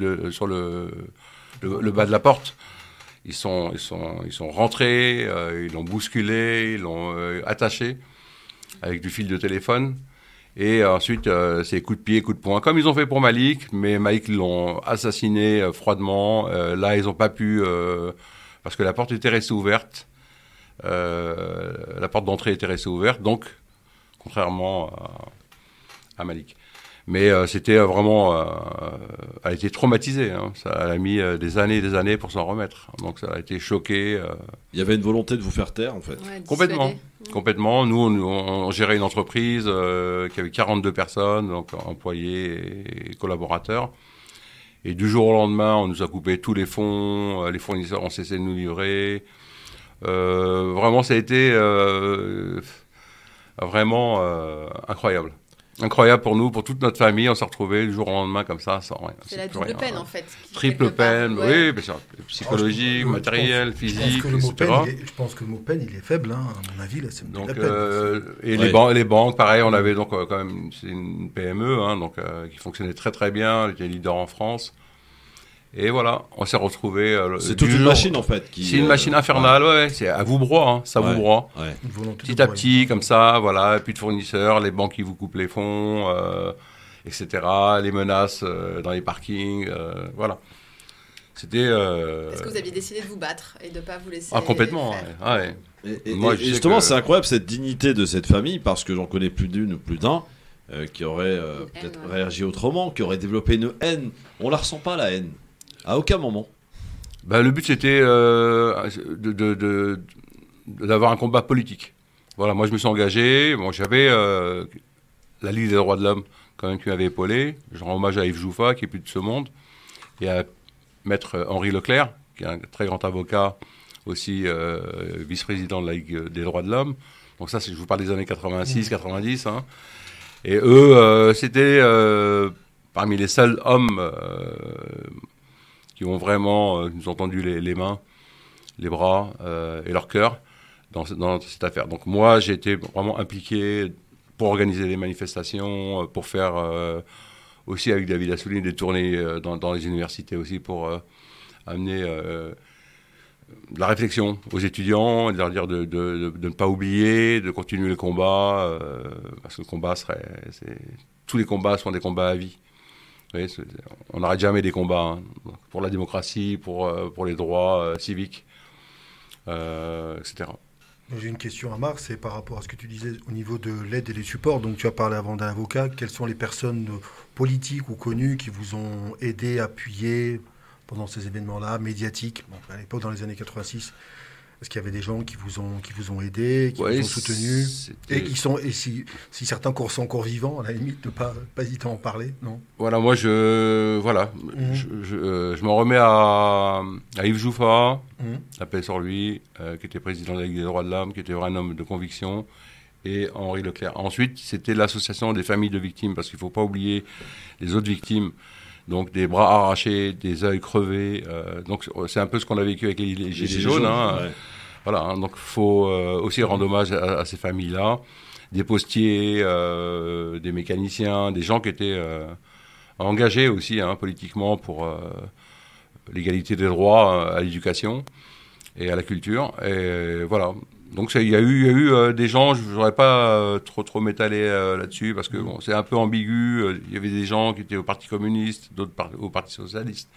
bas de la porte. Ils sont rentrés, ils l'ont bousculé, ils l'ont attaché avec du fil de téléphone. Et ensuite, c'est coups de pied, coups de poing, comme ils ont fait pour Malik, mais Malik l'ont assassiné froidement. Là, ils n'ont pas pu, parce que la porte était restée ouverte. La porte d'entrée était restée ouverte, donc, contrairement à Malik. Mais c'était vraiment... elle a été traumatisée. Hein. Elle a mis des années et des années pour s'en remettre. Donc ça a été choqué. Il y avait une volonté de vous faire taire, en fait. Ouais, Complètement. Complètement. Nous, on gérait une entreprise qui avait 42 personnes, donc employés et collaborateurs. Et du jour au lendemain, on nous a coupé tous les fonds. Les fournisseurs ont cessé de nous livrer. Vraiment, ça a été vraiment incroyable. Incroyable pour nous, pour toute notre famille. On s'est retrouvés du jour au lendemain comme ça, sans rien. C'est la double peine, en fait. Triple peine, oui, bien sûr. Psychologique, matériel, physique, etc. Je pense que le mot peine, il est faible, hein, à mon avis. Là, c'est donc, la peine. Et les banques, pareil, on avait donc quand même, c'est une PME, hein, donc, qui fonctionnait très très bien, elle était leader en France. Et voilà, on s'est retrouvés. C'est toute une machine en fait. C'est une machine infernale, ouais. C'est à vous broie, hein, ça vous broie. Ouais. Petit à petit, comme ça, voilà. Plus de fournisseurs, les banques qui vous coupent les fonds, etc. Les menaces dans les parkings, voilà. C'était. Est-ce que vous aviez décidé de vous battre et de ne pas vous laisser. Ah, complètement, ouais. Moi, justement, c'est incroyable cette dignité de cette famille parce que j'en connais plus d'une ou plus d'un. Qui aurait peut-être réagi autrement, qui aurait développé une haine. On la ressent pas, la haine. À aucun moment. Bah, le but, c'était d'avoir un combat politique. Voilà, moi, je me suis engagé. Bon, j'avais la Ligue des droits de l'homme, quand même, qui m'avait épaulé. Je rends hommage à Yves Jouffat, qui est plus de ce monde, et à Maître Henri Leclerc, qui est un très grand avocat, aussi vice-président de la Ligue des droits de l'homme. Donc ça, je vous parle des années 86-90, hein. Et eux, c'était parmi les seuls hommes qui ont vraiment nous ont tendu les mains, les bras et leur cœur dans cette affaire. Donc moi, j'ai été vraiment impliqué pour organiser des manifestations, pour faire aussi avec David Assouline des tournées dans les universités aussi pour amener de la réflexion aux étudiants, et de leur dire de ne pas oublier, de continuer le combat, parce que le combat tous les combats sont des combats à vie. Vous voyez, on n'arrête jamais des combats, hein, pour la démocratie, pour les droits civiques, etc. J'ai une question à Marc, c'est par rapport à ce que tu disais au niveau de l'aide et des supports. Donc tu as parlé avant d'un avocat. Quelles sont les personnes politiques ou connues qui vous ont aidé, appuyé pendant ces événements-là, médiatiques, à l'époque, dans les années 86, est-ce qu'il y avait des gens qui vous ont aidé, qui vous ont soutenu, et si certains sont encore vivants, à la limite, ne pas hésiter à en parler, non? Voilà, moi, je m'en remets à Yves Jouffat, la paix sur lui, qui était président de la Ligue des droits de l'homme, qui était un homme de conviction, et Henri Leclerc. Ensuite, c'était l'association des familles de victimes, parce qu'il ne faut pas oublier les autres victimes. Donc des bras arrachés, des yeux crevés. Donc c'est un peu ce qu'on a vécu avec les Gilets jaunes. Hein. Ouais. Voilà, hein, donc il faut aussi rendre hommage à ces familles-là. Des postiers, des mécaniciens, des gens qui étaient engagés aussi, hein, politiquement pour l'égalité des droits à l'éducation et à la culture. Et voilà. Donc il y a eu des gens, je ne voudrais pas trop m'étaler là-dessus, parce que bon, c'est un peu ambigu. Il y avait des gens qui étaient au Parti communiste, d'autres au Parti socialiste,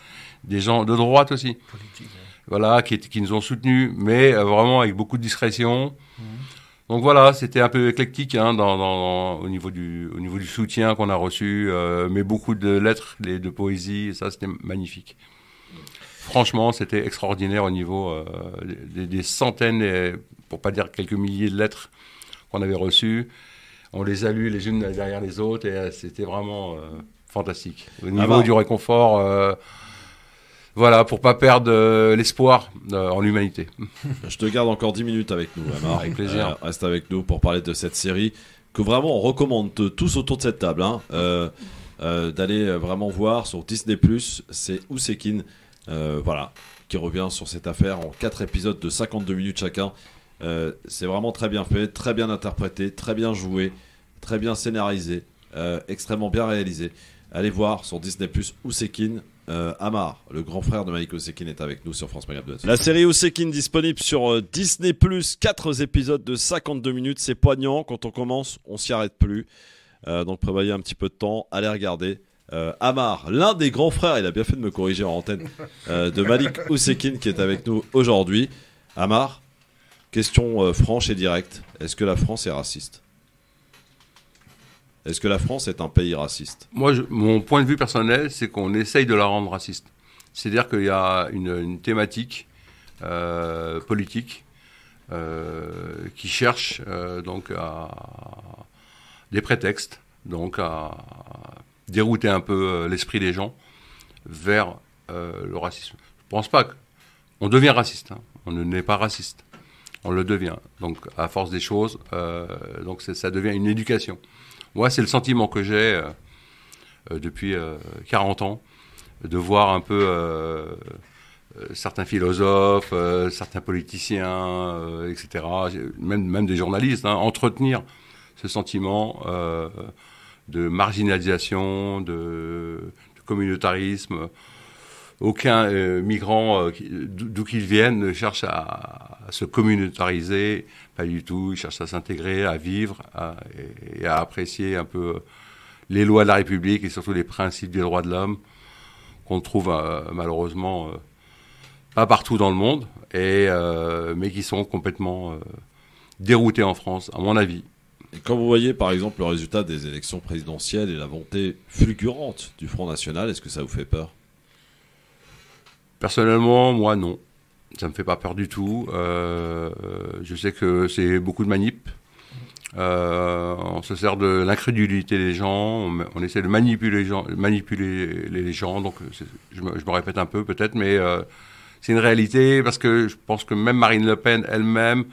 des gens de droite aussi, politique, ouais. Voilà, qui nous ont soutenus, mais vraiment avec beaucoup de discrétion. Donc voilà, c'était un peu éclectique, hein, au niveau du soutien qu'on a reçu, mais beaucoup de lettres, de poésie, et ça c'était magnifique. Franchement, c'était extraordinaire au niveau des centaines, pour pas dire quelques milliers de lettres qu'on avait reçues. On les a lues les unes derrière les autres et c'était vraiment fantastique. Au niveau du réconfort, voilà, pour pas perdre l'espoir en l'humanité. Je te garde encore 10 minutes avec nous, Amar. Avec plaisir. Reste avec nous pour parler de cette série que vraiment on recommande tous autour de cette table, hein, d'aller vraiment voir sur Disney+. C'est Ousekine. Voilà, qui revient sur cette affaire en 4 épisodes de 52 minutes chacun. C'est vraiment très bien fait, très bien interprété, très bien joué, très bien scénarisé, extrêmement bien réalisé. Allez voir sur Disney+, Ousekine. Amar, le grand frère de Malik Ousekine, est avec nous sur France Maghreb 2. La série Ousekine disponible sur Disney+, 4 épisodes de 52 minutes. C'est poignant, quand on commence, on s'y arrête plus. Donc prévoyez un petit peu de temps, allez regarder. Amar, l'un des grands frères, il a bien fait de me corriger en antenne, de Malik Ousekine, qui est avec nous aujourd'hui. Amar, question franche et directe, est-ce que la France est raciste? Est-ce que la France est un pays raciste? Moi, mon point de vue personnel, c'est qu'on essaye de la rendre raciste. C'est-à-dire qu'il y a une thématique politique qui cherche donc des prétextes, donc à dérouter un peu l'esprit des gens vers le racisme. Je pense pas qu'on devient raciste, hein. On n'est pas raciste, on le devient. Donc à force des choses, donc ça devient une éducation. Moi, c'est le sentiment que j'ai depuis 40 ans, de voir un peu certains philosophes, certains politiciens, etc., même des journalistes, hein, entretenir ce sentiment de marginalisation, de communautarisme. Aucun migrant, d'où qu'il vienne, ne cherche à se communautariser, pas du tout. Il cherche à s'intégrer, à vivre et à apprécier un peu les lois de la République et surtout les principes des droits de l'homme qu'on trouve malheureusement pas partout dans le monde, mais qui sont complètement déroutés en France, à mon avis. Et quand vous voyez par exemple le résultat des élections présidentielles et la montée fulgurante du Front National, est-ce que ça vous fait peur? Personnellement, moi, non. Ça me fait pas peur du tout. Je sais que c'est beaucoup de manip. On se sert de l'incrédulité des gens. On essaie de manipuler les gens. Donc, je me répète un peu peut-être, mais c'est une réalité parce que je pense que même Marine Le Pen elle-même,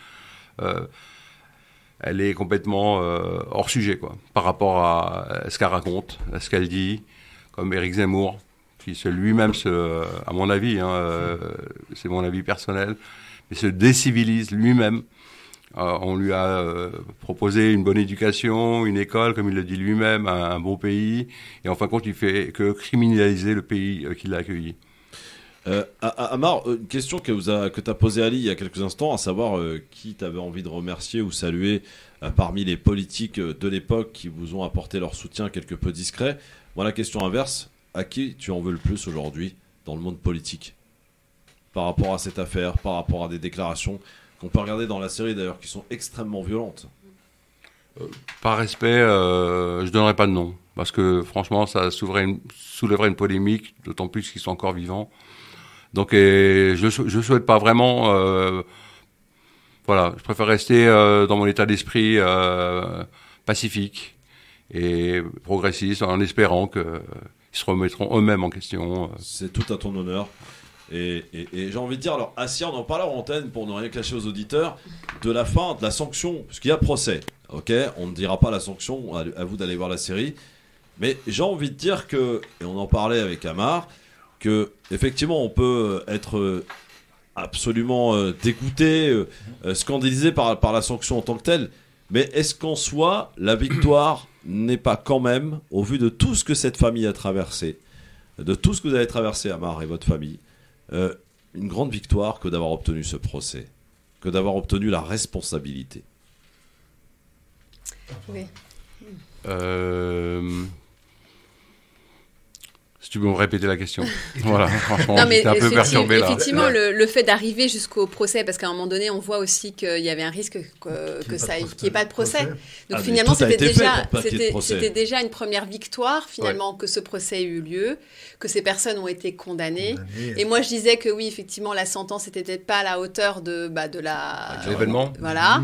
elle est complètement hors sujet, quoi, par rapport à ce qu'elle raconte, à ce qu'elle dit, comme Éric Zemmour, qui lui-même, à mon avis, c'est mon avis personnel, mais se décivilise lui-même. On lui a proposé une bonne éducation, une école, comme il le dit lui-même, un beau pays, et en fin de compte, il fait que criminaliser le pays qui l'a accueilli. Amar, une question que tu as posée à Ali il y a quelques instants, à savoir qui tu avais envie de remercier ou saluer parmi les politiques de l'époque qui vous ont apporté leur soutien quelque peu discret. Moi, la question inverse, à qui tu en veux le plus aujourd'hui dans le monde politique par rapport à cette affaire, par rapport à des déclarations qu'on peut regarder dans la série d'ailleurs qui sont extrêmement violentes? Par respect, je ne donnerai pas de nom parce que franchement ça soulèverait une polémique, d'autant plus qu'ils sont encore vivants. Donc je ne souhaite pas vraiment, voilà, je préfère rester dans mon état d'esprit pacifique et progressiste en espérant qu'ils se remettront eux-mêmes en question. C'est tout à ton honneur. Et j'ai envie de dire, alors Assia, on en parlait en antenne pour ne rien cacher aux auditeurs, de la fin, de la sanction, parce qu'il y a procès, ok, on ne dira pas la sanction, à vous d'aller voir la série, mais j'ai envie de dire que, et on en parlait avec Amar, que effectivement on peut être absolument dégoûté, scandalisé par la sanction en tant que telle, mais est-ce qu'en soi, la victoire n'est pas quand même, au vu de tout ce que cette famille a traversé, de tout ce que vous avez traversé, Amar et votre famille, une grande victoire que d'avoir obtenu ce procès, que d'avoir obtenu la responsabilité? Oui. Si tu peux me répéter la question. Voilà, franchement, j'étais un peu perturbé là. Effectivement, le fait d'arriver jusqu'au procès, parce qu'à un moment donné, on voit aussi qu'il y avait un risque qu'il n'y ait pas de procès. Donc finalement, c'était déjà une première victoire, finalement, que ce procès ait eu lieu, que ces personnes ont été condamnées. Et moi, je disais que oui, effectivement, la sentence n'était peut-être pas à la hauteur de l'événement. Voilà.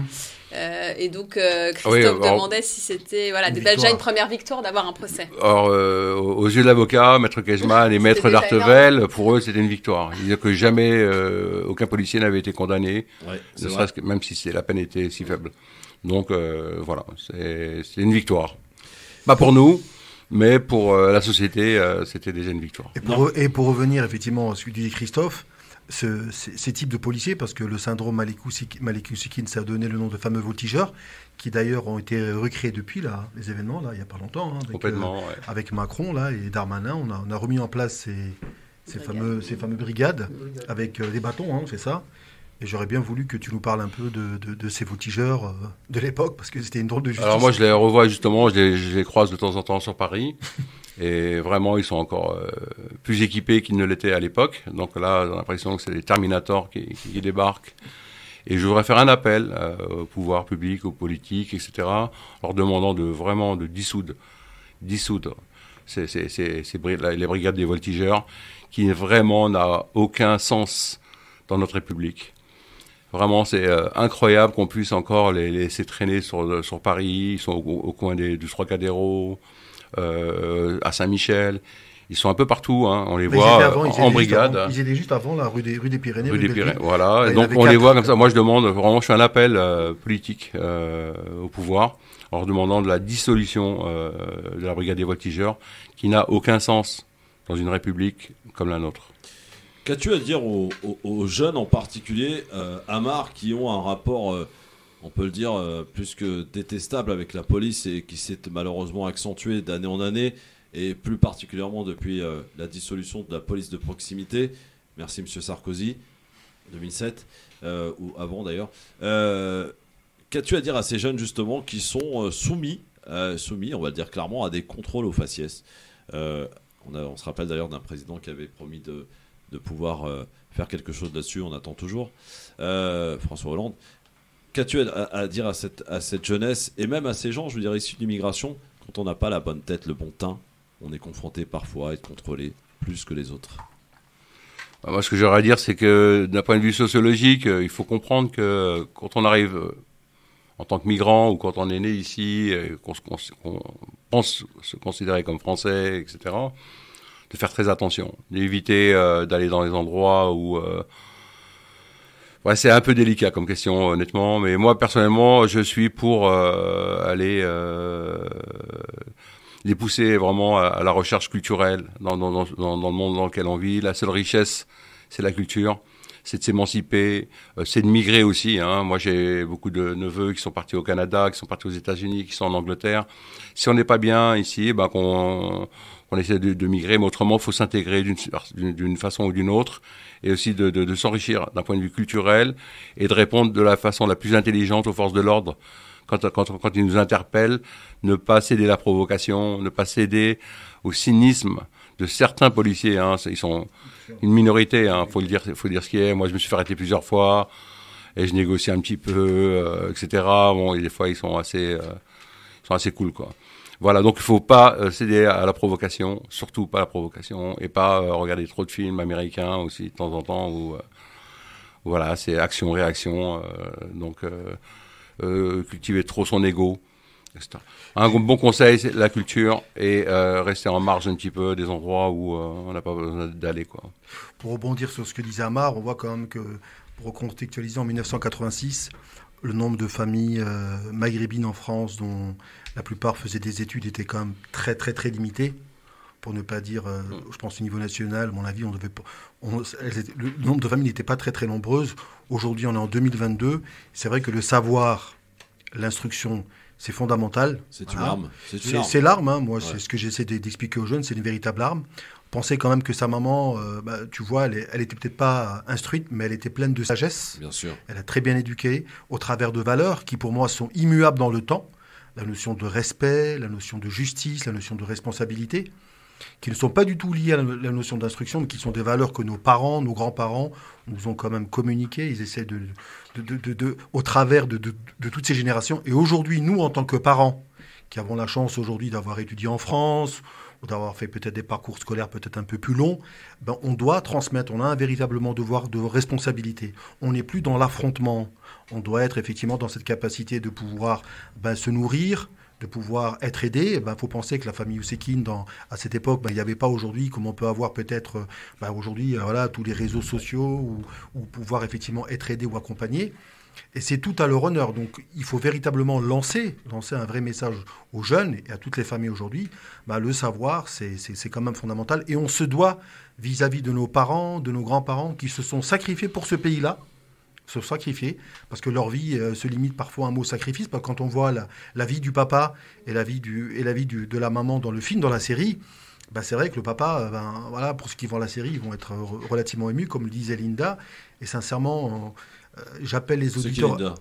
Et donc, Christophe demandait si c'était déjà une première victoire d'avoir un procès. Or, aux yeux de l'avocat, Maître Kejman et Maître Dartevel, pour eux, c'était une victoire. Ils disaient que jamais aucun policier n'avait été condamné, même si la peine était si faible. Donc, voilà, c'est une victoire. Pas pour nous, mais pour la société, c'était déjà une victoire. Et pour revenir effectivement à ce que dit Christophe, ces types de policiers, parce que le syndrome Malik-Oussekine, ça a donné le nom de fameux voltigeurs, qui d'ailleurs ont été recréés depuis les événements, il n'y a pas longtemps, avec Macron là, et Darmanin, on a remis en place ces fameuses brigades avec des bâtons, c'est ça. Et j'aurais bien voulu que tu nous parles un peu de ces voltigeurs de l'époque, parce que c'était une drôle de justice. Alors moi, je les revois justement, je les croise de temps en temps sur Paris. Et vraiment, ils sont encore plus équipés qu'ils ne l'étaient à l'époque. Donc là, on a l'impression que c'est des Terminators qui débarquent Et je voudrais faire un appel au pouvoir public, aux politiques, etc., leur demandant vraiment de dissoudre les brigades des voltigeurs, qui vraiment n'a aucun sens dans notre République. Vraiment, c'est incroyable qu'on puisse encore les laisser traîner sur Paris. Ils sont au coin du Trocadéro, à Saint-Michel. Ils sont un peu partout, hein. On les voit en brigade. Ils étaient juste avant la rue des Pyrénées. Rue des Pyrénées, voilà. Donc on les voit comme ça. Moi, je demande, vraiment, je fais un appel politique au pouvoir, en leur demandant de la dissolution de la brigade des voltigeurs, qui n'a aucun sens dans une république comme la nôtre. Qu'as-tu à dire aux jeunes, en particulier, Amar, qui ont un rapport, on peut le dire, plus que détestable avec la police et qui s'est malheureusement accentué d'année en année, et plus particulièrement depuis la dissolution de la police de proximité. Merci M. Sarkozy, 2007, ou avant d'ailleurs. Qu'as-tu à dire à ces jeunes, justement, qui sont soumis, on va le dire clairement, à des contrôles aux faciès? On se rappelle d'ailleurs d'un président qui avait promis de pouvoir faire quelque chose là-dessus, on attend toujours, François Hollande. Qu'as-tu à dire à cette jeunesse, et même à ces gens, je veux dire, issus de l'immigration, quand on n'a pas la bonne tête, le bon teint, on est confronté parfois à être contrôlé plus que les autres? Moi, ce que j'aurais à dire, c'est que d'un point de vue sociologique, il faut comprendre que quand on arrive en tant que migrant, ou quand on est né ici, qu'on pense se considérer comme français, etc., de faire très attention, d'éviter d'aller dans les endroits où... Ouais, c'est un peu délicat comme question, honnêtement, mais moi, personnellement, je suis pour aller les pousser vraiment à la recherche culturelle dans le monde dans lequel on vit. La seule richesse, c'est la culture, c'est de s'émanciper, c'est de migrer aussi, hein. Moi, j'ai beaucoup de neveux qui sont partis au Canada, qui sont partis aux États-Unis, qui sont en Angleterre. Si on n'est pas bien ici, qu'on essaie de migrer, mais autrement, il faut s'intégrer d'une façon ou d'une autre, et aussi de s'enrichir d'un point de vue culturel, et de répondre de la façon la plus intelligente aux forces de l'ordre. Quand ils nous interpellent, ne pas céder à la provocation, ne pas céder au cynisme de certains policiers, hein. Ils sont une minorité, hein. Faut dire ce qui est. Moi, je me suis fait arrêter plusieurs fois, et je négocie un petit peu, etc. Bon, et des fois, ils sont assez cool, quoi. Voilà, donc il faut pas céder à la provocation, surtout pas à la provocation, et pas regarder trop de films américains aussi de temps en temps où voilà, c'est action-réaction, donc cultiver trop son ego, etc. Un bon conseil, c'est la culture, et rester en marge un petit peu des endroits où on n'a pas besoin d'aller, quoi. Pour rebondir sur ce que disait Amar, on voit quand même que, pour recontextualiser, en 1986, le nombre de familles maghrébines en France, dont la plupart faisaient des études, était quand même très très très limité, pour ne pas dire, je pense au niveau national, à mon avis, le nombre de familles n'était pas très très nombreuses. Aujourd'hui, on est en 2022. C'est vrai que le savoir, l'instruction, c'est fondamental. C'est une arme. C'est l'arme, hein. Moi, ouais. C'est ce que j'essaie d'expliquer aux jeunes, c'est une véritable arme. Pensez quand même que sa maman, tu vois, elle était peut-être pas instruite, mais elle était pleine de sagesse. Bien sûr. Elle a très bien éduqué, au travers de valeurs qui, pour moi, sont immuables dans le temps. La notion de respect, la notion de justice, la notion de responsabilité, qui ne sont pas du tout liées à la notion d'instruction, mais qui sont des valeurs que nos parents, nos grands-parents nous ont quand même communiquées. Ils essaient au travers de toutes ces générations. Et aujourd'hui, nous, en tant que parents, qui avons la chance aujourd'hui d'avoir étudié en France, ou d'avoir fait peut-être des parcours scolaires peut-être un peu plus longs, on doit transmettre, on a un véritablement devoir de responsabilité. On n'est plus dans l'affrontement. On doit être effectivement dans cette capacité de pouvoir se nourrir, de pouvoir être aidé. Il faut penser que la famille Oussekine, à cette époque, il n'y avait pas aujourd'hui, comme on peut avoir peut-être aujourd'hui, voilà, tous les réseaux sociaux, ou pouvoir effectivement être aidé ou accompagné. Et c'est tout à leur honneur. Donc, il faut véritablement lancer un vrai message aux jeunes et à toutes les familles aujourd'hui. Le savoir, c'est quand même fondamental. Et on se doit, vis-à-vis de nos parents, de nos grands-parents, qui se sont sacrifiés pour ce pays-là, se sacrifier, parce que leur vie se limite parfois à un mot sacrifice, parce que quand on voit la vie du papa et la vie de la maman dans le film, dans la série, c'est vrai que le papa, voilà, pour ceux qui vont la série, ils vont être relativement émus, comme le disait Linda, et sincèrement... j'appelle les auditeurs.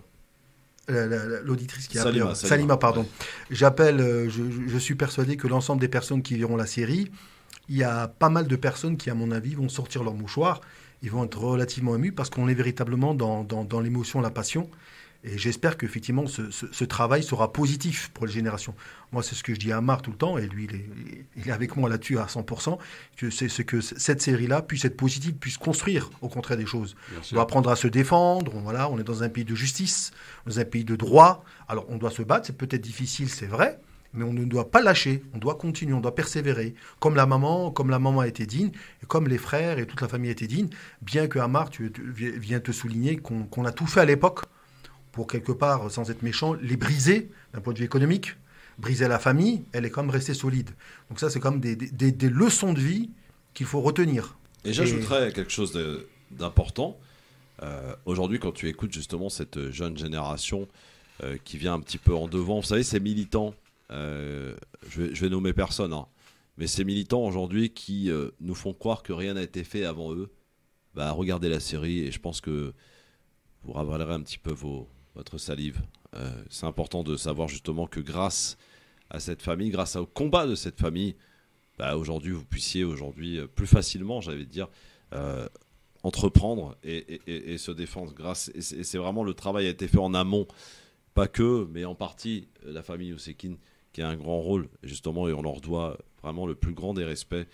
L'auditrice qui a appelé Salima, pardon. Ouais. J'appelle, je suis persuadé que l'ensemble des personnes qui verront la série, il y a pas mal de personnes qui, à mon avis, vont sortir leur mouchoir ils vont être relativement émus parce qu'on est véritablement dans l'émotion, la passion. Et j'espère qu'effectivement, ce travail sera positif pour les générations. Moi, c'est ce que je dis à Amar tout le temps, et lui, il est avec moi là-dessus à 100%, que c'est ce que cette série-là puisse être positive, puisse construire, au contraire, des choses. On doit apprendre à se défendre, voilà, on est dans un pays de justice, dans un pays de droit. Alors, on doit se battre, c'est peut-être difficile, c'est vrai, mais on ne doit pas lâcher, on doit continuer, on doit persévérer. Comme la maman a été digne, et comme les frères et toute la famille a été digne, bien que Amar, tu viens te souligner qu'on a tout fait à l'époque, pour quelque part, sans être méchant, les briser d'un point de vue économique, briser la famille, elle est quand même restée solide. Donc ça, c'est quand même des leçons de vie qu'il faut retenir. Et j'ajouterais quelque chose d'important. Aujourd'hui, quand tu écoutes justement cette jeune génération qui vient un petit peu en devant, vous savez, ces militants, je vais nommer personne, hein, mais ces militants aujourd'hui qui nous font croire que rien n'a été fait avant eux, bah, regardez la série et je pense que vous ravalerez un petit peu votre salive. C'est important de savoir justement que grâce à cette famille, grâce au combat de cette famille, bah, aujourd'hui vous puissiez plus facilement, j'allais dire, entreprendre et se défendre. Et c'est vraiment le travail a été fait en amont, pas que, mais en partie la famille Ousekine qui a un grand rôle justement et on leur doit vraiment le plus grand des respects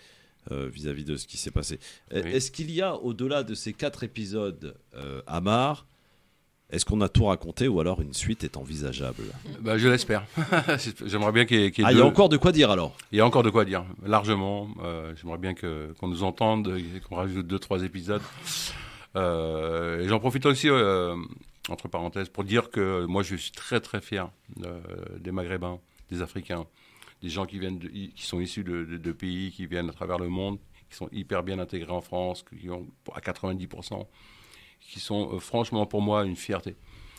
vis-à-vis de ce qui s'est passé. Oui. Est-ce qu'il y a au-delà de ces 4 épisodes, Amar, est-ce qu'on a tout raconté ou alors une suite est envisageable? Bah, je l'espère. J'aimerais bien qu'il y ait il y a encore de quoi dire alors? Il y a encore de quoi dire, largement. J'aimerais bien qu'on nous entende, qu'on rajoute 2-3 épisodes. Et j'en profite aussi, entre parenthèses, pour dire que moi je suis très très fier des Maghrébins, des Africains, des gens qui sont issus de pays qui viennent à travers le monde, qui sont hyper bien intégrés en France, qui ont à 90%. Qui sont franchement pour moi une fierté.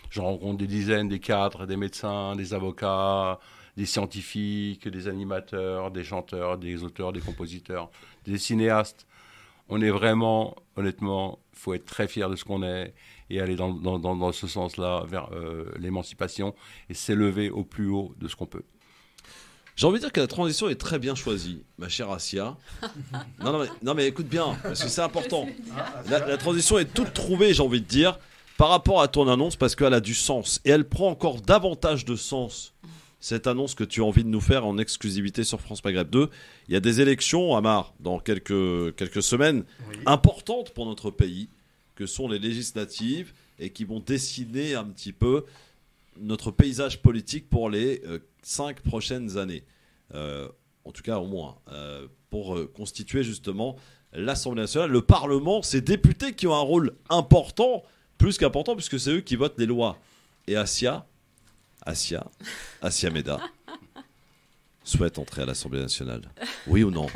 J'en rencontre des dizaines, des cadres, des médecins, des avocats, des scientifiques, des animateurs, des chanteurs, des auteurs, des compositeurs, des cinéastes. On est vraiment, honnêtement, il faut être très fier de ce qu'on est et aller dans ce sens-là vers l'émancipation et s'élever au plus haut de ce qu'on peut. J'ai envie de dire que la transition est très bien choisie, ma chère Assia. Non mais écoute bien, parce que c'est important. La transition est toute trouvée, j'ai envie de dire, par rapport à ton annonce, parce qu'elle a du sens. Et elle prend encore davantage de sens, cette annonce que tu as envie de nous faire en exclusivité sur France Maghreb 2. Il y a des élections, Amar, dans quelques semaines, importantes pour notre pays, que sont les législatives, et qui vont dessiner un petit peu notre paysage politique pour les 5 prochaines années. En tout cas, au moins, pour constituer justement l'Assemblée nationale, le Parlement, ces députés qui ont un rôle important, plus qu'important, puisque c'est eux qui votent les lois. Et Assia Meda souhaite entrer à l'Assemblée nationale. Oui ou non?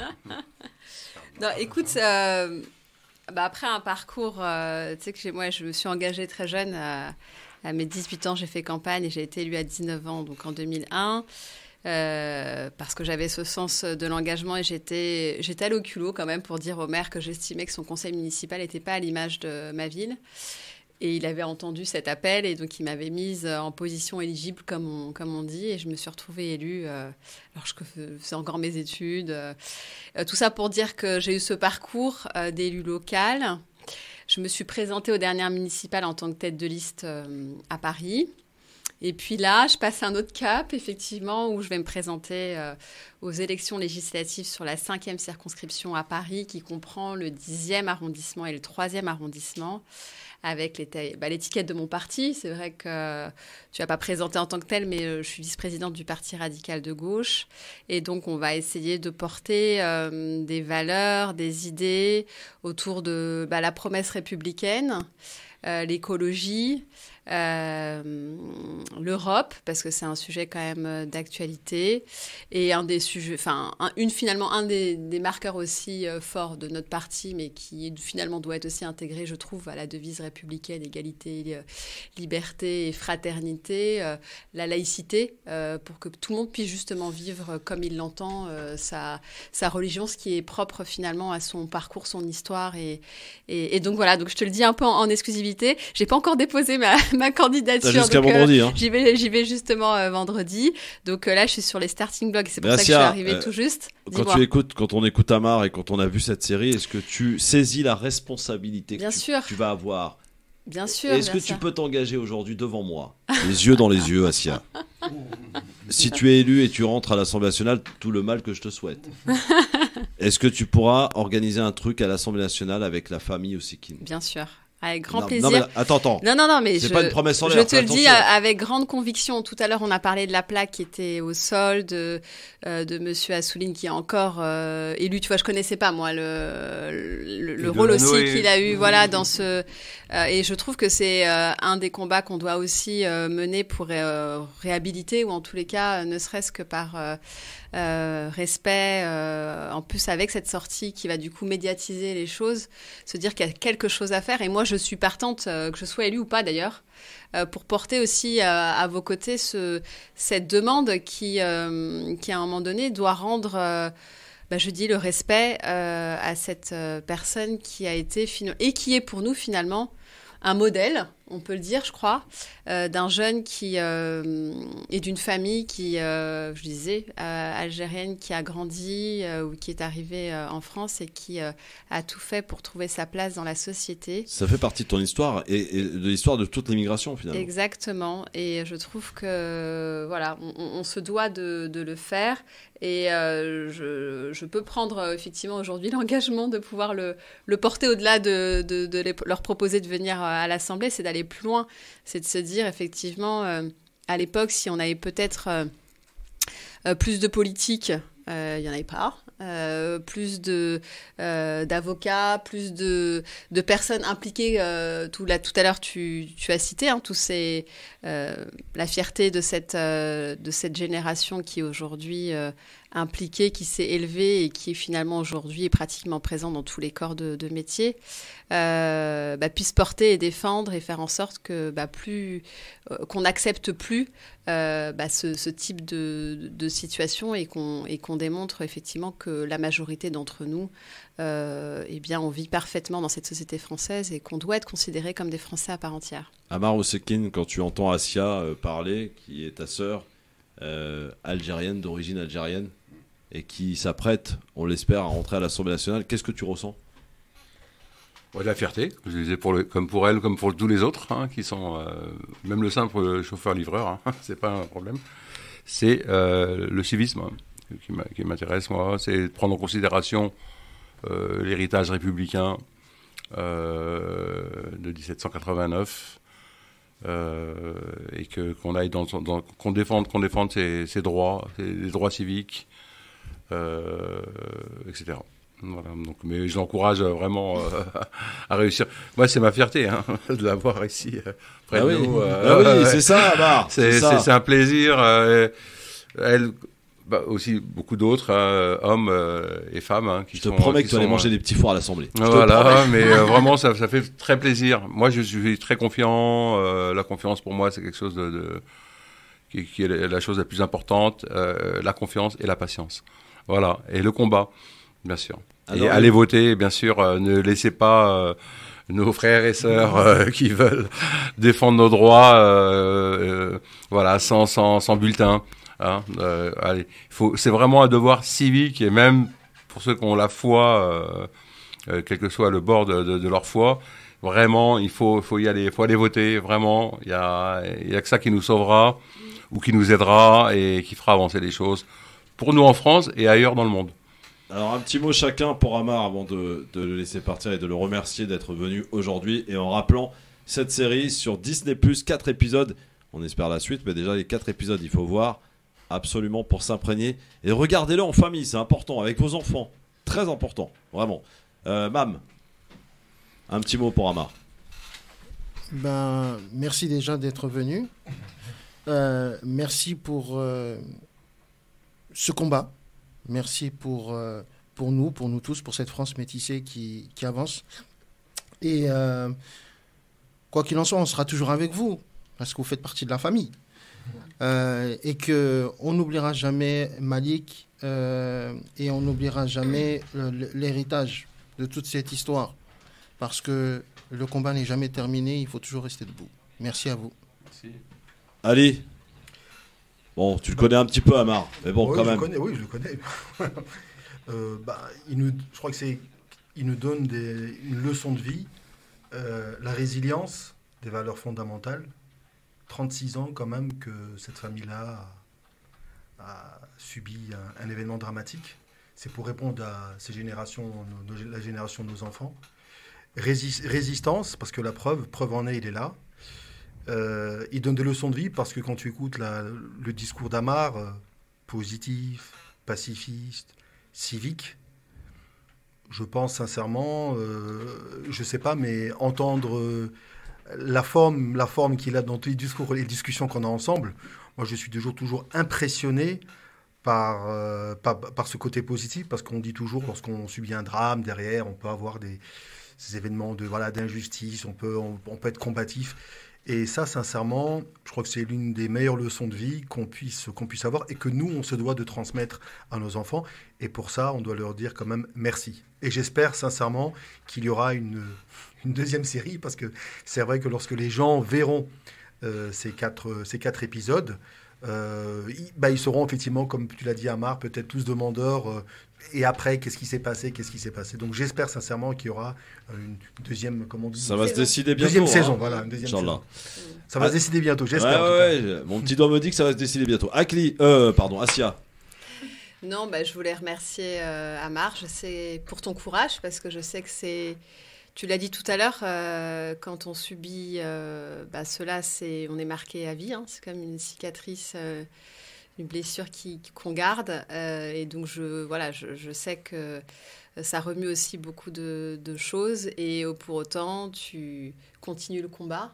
Non, écoute, après un parcours, tu sais que moi, je me suis engagée très jeune. À mes 18 ans, j'ai fait campagne et j'ai été élue à 19 ans, donc en 2001, parce que j'avais ce sens de l'engagement et j'étais allée au culot quand même pour dire au maire que j'estimais que son conseil municipal n'était pas à l'image de ma ville. Et il avait entendu cet appel et donc il m'avait mise en position éligible, comme on dit, et je me suis retrouvée élue alors que je faisais encore mes études. Tout ça pour dire que j'ai eu ce parcours d'élu local. Je me suis présentée aux dernières municipales en tant que tête de liste à Paris. Et puis là, je passe un autre cap, effectivement, où je vais me présenter aux élections législatives sur la 5e circonscription à Paris, qui comprend le 10e arrondissement et le 3e arrondissement, avec l'étiquette de mon parti. C'est vrai que tu n'as pas présenté en tant que tel, mais je suis vice-présidente du Parti radical de gauche. Et donc, on va essayer de porter des valeurs, des idées autour de la promesse républicaine, l'écologie, l'Europe, parce que c'est un sujet quand même d'actualité, et un des sujets, finalement un des marqueurs aussi forts de notre parti, mais qui finalement doit être aussi intégré, je trouve, à la devise républicaine, égalité, liberté et fraternité, la laïcité, pour que tout le monde puisse justement vivre comme il l'entend sa religion, ce qui est propre finalement à son parcours, son histoire, et donc voilà. Donc je te le dis un peu en exclusivité. J'ai pas encore déposé ma candidature. T'as jusqu'à vendredi. Hein. J'y vais justement vendredi. Donc là, je suis sur les starting blocks. C'est pour ça que je suis arrivée tout juste. Quand on écoute Amar et quand on a vu cette série, est-ce que tu saisis la responsabilité que tu vas avoir? Bien sûr. Est-ce que tu peux t'engager aujourd'hui devant moi, les yeux dans les yeux, Assia? Si tu es élu et tu rentres à l'Assemblée nationale, tout le mal que je te souhaite. Est-ce que tu pourras organiser un truc à l'Assemblée nationale avec la famille Osekine? Bien sûr. Avec grand plaisir. Non, mais attends. Non, mais c'est pas une promesse en l'air. Je te le dis avec grande conviction. Tout à l'heure, on a parlé de la plaque qui était au sol, de Monsieur Assouline qui est encore élu. Tu vois, je connaissais pas moi le rôle aussi qu'il a eu, voilà, dans ce. Et je trouve que c'est un des combats qu'on doit aussi mener pour réhabiliter, ou en tous les cas, ne serait-ce que par respect, en plus avec cette sortie qui va du coup médiatiser les choses, se dire qu'il y a quelque chose à faire. Et moi, je suis partante, que je sois élue ou pas d'ailleurs, pour porter aussi à vos côtés cette demande qui, à un moment donné, doit rendre, je dis, le respect à cette personne qui a été, et qui est pour nous finalement un modèle, on peut le dire, je crois, d'un jeune qui et d'une famille qui, je disais, algérienne, qui a grandi ou qui est arrivée en France et qui a tout fait pour trouver sa place dans la société. Ça fait partie de ton histoire et de l'histoire de toute l'immigration, finalement. Exactement. Et je trouve que, voilà, on se doit de le faire. Et je peux prendre effectivement aujourd'hui l'engagement de pouvoir le porter au-delà de leur proposer de venir à l'Assemblée, c'est d'aller plus loin, c'est de se dire effectivement à l'époque si on avait peut-être plus de politique, il n'y en avait pas, plus d'avocats, plus de personnes impliquées, tout à l'heure tu as cité tous ces la fierté de cette génération qui est aujourd'hui impliquée, qui s'est élevée et qui finalement aujourd'hui est pratiquement présent dans tous les corps de métier, puisse porter et défendre et faire en sorte que qu'on n'accepte plus ce type de situation et qu'on démontre effectivement que la majorité d'entre nous on vit parfaitement dans cette société française et qu'on doit être considéré comme des Français à part entière. Amar Osekine, quand tu entends Assia parler, qui est ta sœur algérienne, d'origine algérienne, et qui s'apprête, on l'espère, à rentrer à l'Assemblée nationale, qu'est-ce que tu ressens? De la fierté, je disais, comme pour elle, comme pour tous les autres, qui sont, même le simple chauffeur-livreur, c'est pas un problème. C'est le civisme qui m'intéresse, moi, c'est de prendre en considération l'héritage républicain de 1789, et qu'on aille qu'on défende ses droits, les droits civiques, etc. Voilà, donc, mais je l'encourage vraiment à réussir. Moi, c'est ma fierté de l'avoir ici près de nous. Oui, c'est ça, Amar. C'est un plaisir. Elle, aussi beaucoup d'autres hommes et femmes qui sont. Je te promets que tu allais manger des petits fours à l'Assemblée. Voilà, mais vraiment, ça fait très plaisir. Moi, je suis très confiant. La confiance, pour moi, c'est quelque chose qui est la chose la plus importante. La confiance et la patience. Voilà, et le combat. Bien sûr. Alors, et allez voter, bien sûr. Ne laissez pas nos frères et sœurs qui veulent défendre nos droits, sans bulletin. Allez, c'est vraiment un devoir civique, et même pour ceux qui ont la foi, quel que soit le bord de leur foi, vraiment, il faut y aller. Il faut aller voter. Vraiment, il y a que ça qui nous sauvera ou qui nous aidera et qui fera avancer les choses pour nous en France et ailleurs dans le monde. Alors un petit mot chacun pour Amar avant de le laisser partir et de le remercier d'être venu aujourd'hui, et en rappelant cette série sur Disney+, 4 épisodes, on espère la suite, mais déjà les 4 épisodes il faut voir absolument pour s'imprégner, et regardez-le en famille, c'est important, avec vos enfants, très important, vraiment. Mam, un petit mot pour Amar. Merci déjà d'être venu, merci pour ce combat. Merci pour nous tous, pour cette France métissée qui avance. Et quoi qu'il en soit, on sera toujours avec vous, parce que vous faites partie de la famille. Et qu'on n'oubliera jamais Malik, et on n'oubliera jamais l'héritage de toute cette histoire. Parce que le combat n'est jamais terminé, il faut toujours rester debout. Merci à vous. Merci. Ali. Bon, tu le connais un petit peu, Amar, mais bon, quand même. Oui, je le connais. Je crois que il nous donne une leçon de vie, la résilience, des valeurs fondamentales. 36 ans quand même que cette famille-là a subi un événement dramatique. C'est pour répondre à ces générations, la génération de nos enfants. Résistance, parce que la preuve en est, il est là. Il donne des leçons de vie parce que quand tu écoutes le discours d'Amar, positif, pacifiste, civique, je pense sincèrement, je sais pas, mais entendre la forme qu'il a dans tous les discours et les discussions qu'on a ensemble, moi je suis toujours impressionné par ce côté positif, parce qu'on dit toujours, lorsqu'on subit un drame derrière, on peut avoir ces événements d'injustice, on peut être combatif. Et ça, sincèrement, je crois que c'est l'une des meilleures leçons de vie qu'on puisse avoir et que nous, on se doit de transmettre à nos enfants. Et pour ça, on doit leur dire quand même merci. Et j'espère sincèrement qu'il y aura une deuxième série, parce que c'est vrai que lorsque les gens verront ces quatre épisodes, ils seront effectivement, comme tu l'as dit, Amar, peut-être tous demandeurs. Et après, qu'est-ce qui s'est passé Donc j'espère sincèrement qu'il y aura une deuxième, comment on dit, ça va se décider bientôt. Deuxième saison, voilà, une deuxième saison. Ça va se décider bientôt, j'espère. Ouais, mon petit doigt me dit que ça va se décider bientôt. Asia. Non, je voulais remercier Amar, pour ton courage, parce que je sais que c'est... Tu l'as dit tout à l'heure, quand on subit cela, on est marqué à vie. Hein, c'est comme une cicatrice, une blessure qu'on garde. Et donc, je sais que ça remue aussi beaucoup de choses. Et pour autant, tu continues le combat.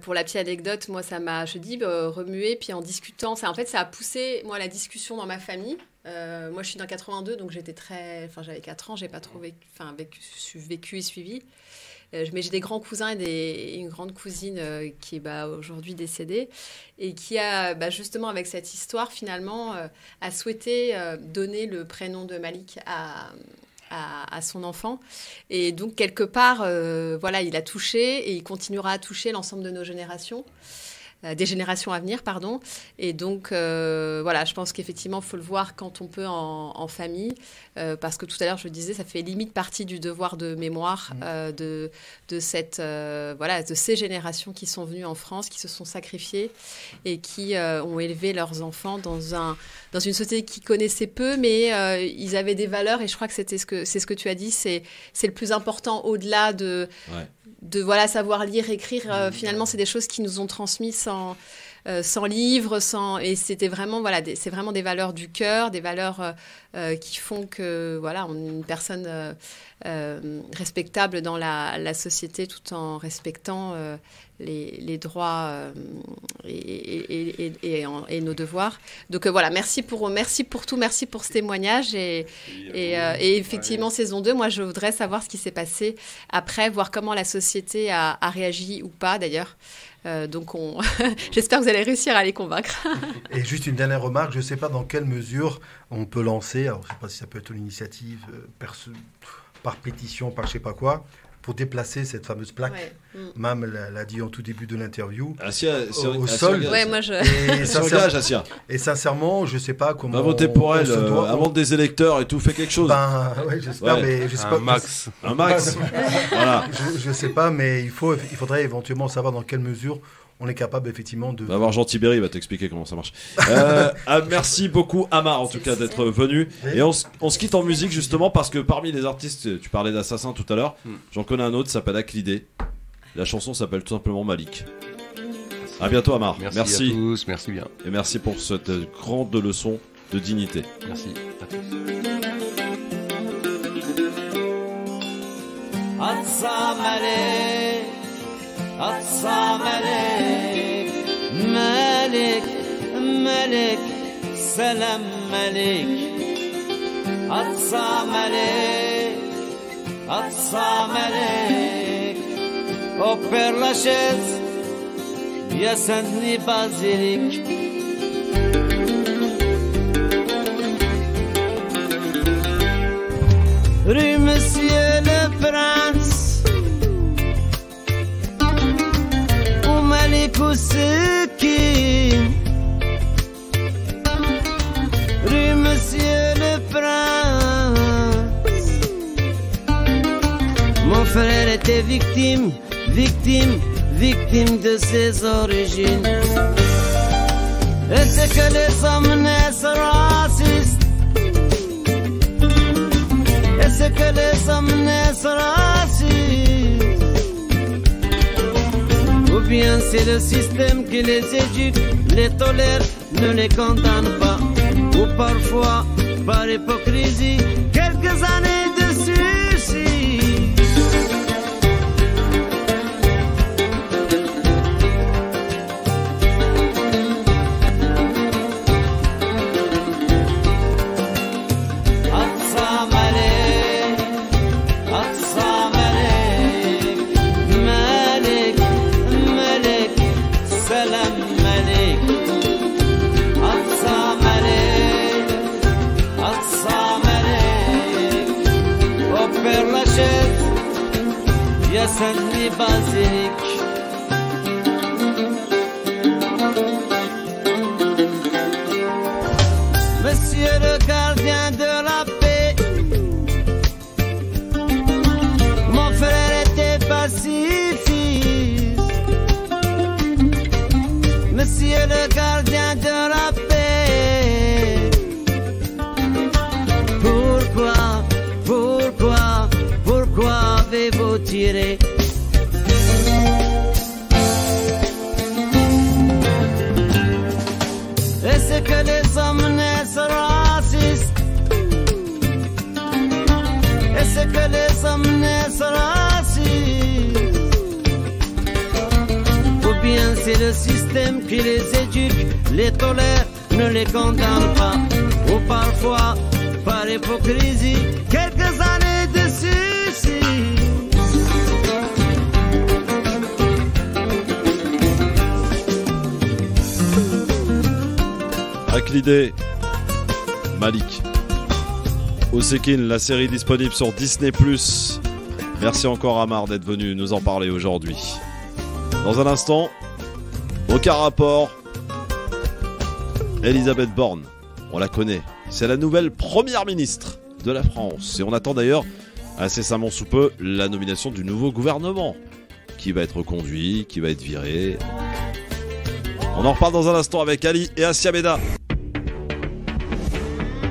Pour la petite anecdote, moi, ça m'a, remué. Puis en discutant, ça a poussé, moi, la discussion dans ma famille. Moi, je suis dans 82, donc j'avais 4 ans, j'ai pas trop vécu et suivi. Mais j'ai des grands cousins et une grande cousine qui est aujourd'hui décédée et qui a, justement, avec cette histoire, finalement, a souhaité donner le prénom de Malik à son enfant. Et donc, quelque part, il a touché et il continuera à toucher l'ensemble de nos générations. Des générations à venir, pardon. Et donc, je pense qu'effectivement, il faut le voir quand on peut en famille, parce que tout à l'heure, je le disais, ça fait limite partie du devoir de mémoire de ces générations qui sont venues en France, qui se sont sacrifiées et qui ont élevé leurs enfants dans une société qu'ils connaissaient peu, mais ils avaient des valeurs, et je crois que c'est ce que tu as dit, c'est le plus important au-delà de... Ouais. De savoir lire, écrire, finalement, c'est des choses qui nous ont transmis sans livre, et c'était vraiment, c'est vraiment des valeurs du cœur, des valeurs qui font que, on est une personne respectable dans la société, tout en respectant les droits et nos devoirs. Donc merci pour tout, merci pour ce témoignage, et effectivement, saison 2, moi je voudrais savoir ce qui s'est passé après, voir comment la société a réagi ou pas d'ailleurs. Donc j'espère que vous allez réussir à les convaincre. Et juste une dernière remarque, je ne sais pas dans quelle mesure on peut lancer, alors je ne sais pas si ça peut être une initiative par pétition, par je ne sais pas quoi, pour déplacer cette fameuse plaque. Ouais. Mam l'a dit en tout début de l'interview. Au sol. Ouais, moi et sincèrement, je ne sais pas comment. On va voter pour elle, avant des électeurs et tout, fait quelque chose. J'espère, mais je sais pas. Un max. Voilà. Je ne sais pas, mais il faudrait éventuellement savoir dans quelle mesure on est capable effectivement de... On va voir Jean Tibéry, il va t'expliquer comment ça marche. Merci beaucoup Amar en tout cas d'être venu. Et on se quitte en musique justement parce que parmi les artistes, tu parlais d'Assassin tout à l'heure, j'en connais un autre qui s'appelle Aklidé. La chanson s'appelle tout simplement Malik. À bientôt Amar. Merci à tous, merci bien. Et merci pour cette grande leçon de dignité. Merci à tous. أقصى ملك سلام ملك أقصى ملك au Père Lachaise يا سني بازيليك Rue Monsieur le Prince Mon frère était victime de ses origines. Et c'est que les hommes naissent racistes. Et c'est que les hommes naissent racistes. Ou bien c'est le système qui les éduque, les tolère, ne les condamne pas. Ou parfois, par hypocrisie, quelques années de sursis. Saint-Denis Basilique. Monsieur le gardien de la paix, mon frère était pacifiste. Monsieur le gardien de la paix, pourquoi avez-vous tiré? Et c'est que les hommes naissent racistes. Et c'est que les hommes naissent racistes. Ou bien c'est le système qui les éduque, les tolère, ne les condamne pas. Ou parfois, par hypocrisie, quelques années de sursis. Avec l'idée, Malik. Osekin, la série disponible sur Disney+. Merci encore Amar d'être venu nous en parler aujourd'hui. Dans un instant, aucun rapport. Elisabeth Borne, on la connaît. C'est la nouvelle première ministre de la France. Et on attend d'ailleurs, incessamment sous peu, la nomination du nouveau gouvernement. Qui va être reconduit, qui va être viré. On en reparle dans un instant avec Ali et Assia Beda.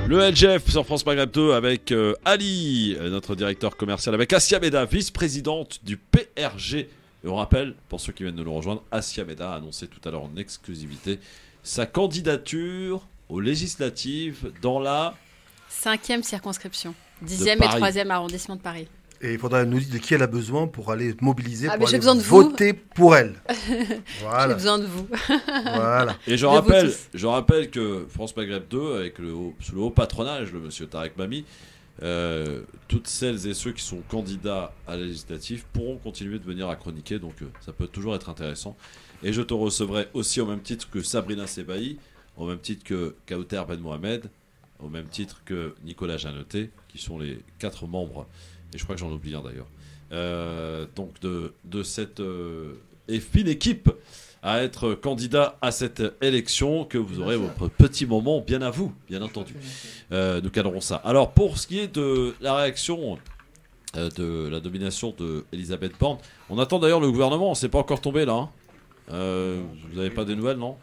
Le LGF sur France Maghreb 2 avec Ali, notre directeur commercial, avec Assia Beda, vice-présidente du PRG. Et on rappelle, pour ceux qui viennent de nous rejoindre, Assia Beda a annoncé tout à l'heure en exclusivité sa candidature aux législatives dans la 5e circonscription, 10e et 3e arrondissement de Paris. Et il faudra nous dire de qui elle a besoin pour aller mobiliser, pour aller voter pour elle. Voilà. J'ai besoin de vous. Voilà. Et je rappelle que France Maghreb 2, avec sous le haut patronage de monsieur Tarek Mami, toutes celles et ceux qui sont candidats à la législative pourront continuer de venir à chroniquer, donc ça peut toujours être intéressant. Et je te recevrai aussi au même titre que Sabrina Sebaï, au même titre que Kauter Ben Mohamed, au même titre que Nicolas Janoté, qui sont les 4 membres. Et je crois que j'en oublie un d'ailleurs. Donc de cette fine équipe à être candidat à cette élection, que vous aurez votre petit moment bien à vous, bien entendu. Nous cadrons ça. Alors pour ce qui est de la réaction de la domination de Elisabeth Borne, on attend d'ailleurs le gouvernement, c'est pas encore tombé là. Hein. Vous n'avez pas des nouvelles, non ?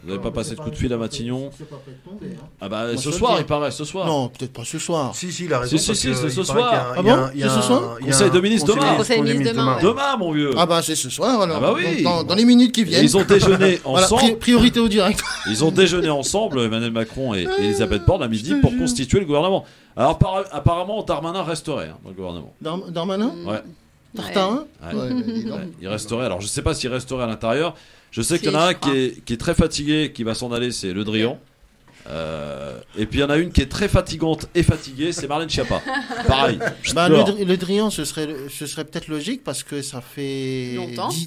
Vous n'avez pas passé de coup de fil à Matignon? C'est pas prêt de tomber. Hein. Ah bah moi, ce soir, il paraît, ce soir. Non, peut-être pas ce soir. Si, il a raison. Si, c'est ce soir. Ah bon? C'est ce soir? Conseil de ministre demain. Conseil de ministre demain. Demain, mon vieux. Ah bah c'est ce soir alors. Ah bah oui. Dans les minutes qui viennent. Et ils ont déjeuné ensemble. Voilà, priorité au direct. Ils ont déjeuné ensemble, Emmanuel Macron et Elisabeth Borne à midi pour constituer le gouvernement. Alors apparemment, Darmanin resterait dans le gouvernement. Darmanin? Ouais. Tartarin? Ouais. Il resterait. Alors je sais pas s'il resterait à l'intérieur. Je sais qu'il y en a un qui est très fatigué, qui va s'en aller, c'est Le Drian. Et puis il y en a une qui est très fatigante et fatiguée, c'est Marlène Schiappa. Pareil. Bah, le Drian, ce serait peut-être logique parce que ça fait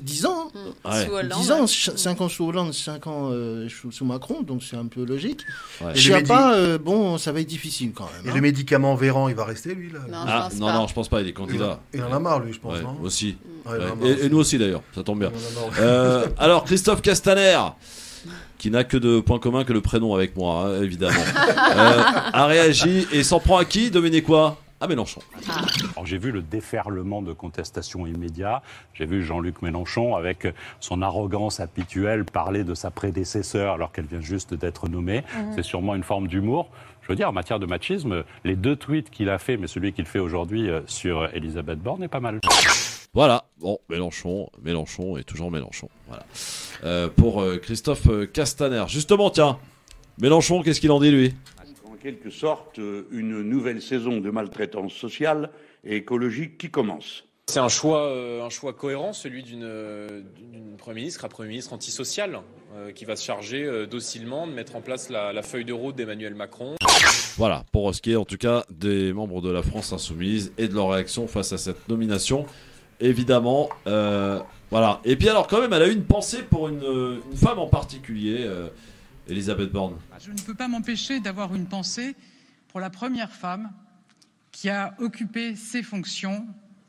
10 ans. Ouais. Sous Hollande. 10 ans, 5 ans sous Hollande, 5 ans sous Macron, donc c'est un peu logique. Ouais. Schiappa, bon, ça va être difficile quand même. Et le médicament Véran, il va rester lui là? Non, je pense pas, il est candidat. Il en a marre lui, je pense. Ouais, non aussi. Ouais, et nous aussi d'ailleurs, ça tombe bien. Alors Christophe Castaner, qui n'a que de points communs que le prénom avec moi, hein, évidemment, a réagi et s'en prend à qui? Devinez quoi? à Mélenchon. Alors, j'ai vu le déferlement de contestation immédiat. J'ai vu Jean-Luc Mélenchon, avec son arrogance habituelle, parler de sa prédécesseur alors qu'elle vient juste d'être nommée. C'est sûrement une forme d'humour. Je veux dire, en matière de machisme, les 2 tweets qu'il a fait, mais celui qu'il fait aujourd'hui sur Elisabeth Borne est pas mal. Voilà, bon, Mélenchon et toujours Mélenchon. Voilà. Pour Christophe Castaner. Justement, tiens, Mélenchon, qu'est-ce qu'il en dit, lui ? En quelque sorte, une nouvelle saison de maltraitance sociale et écologique qui commence. C'est un choix cohérent, celui d'une Premier ministre, un Premier ministre antisocial, qui va se charger docilement de mettre en place la feuille de route d'Emmanuel Macron. Voilà, pour ce qui est en tout cas des membres de la France Insoumise et de leur réaction face à cette nomination. Évidemment, voilà. Et puis alors quand même, elle a eu une pensée pour une femme en particulier, Elisabeth Borne. Je ne peux pas m'empêcher d'avoir une pensée pour la première femme qui a occupé ces fonctions,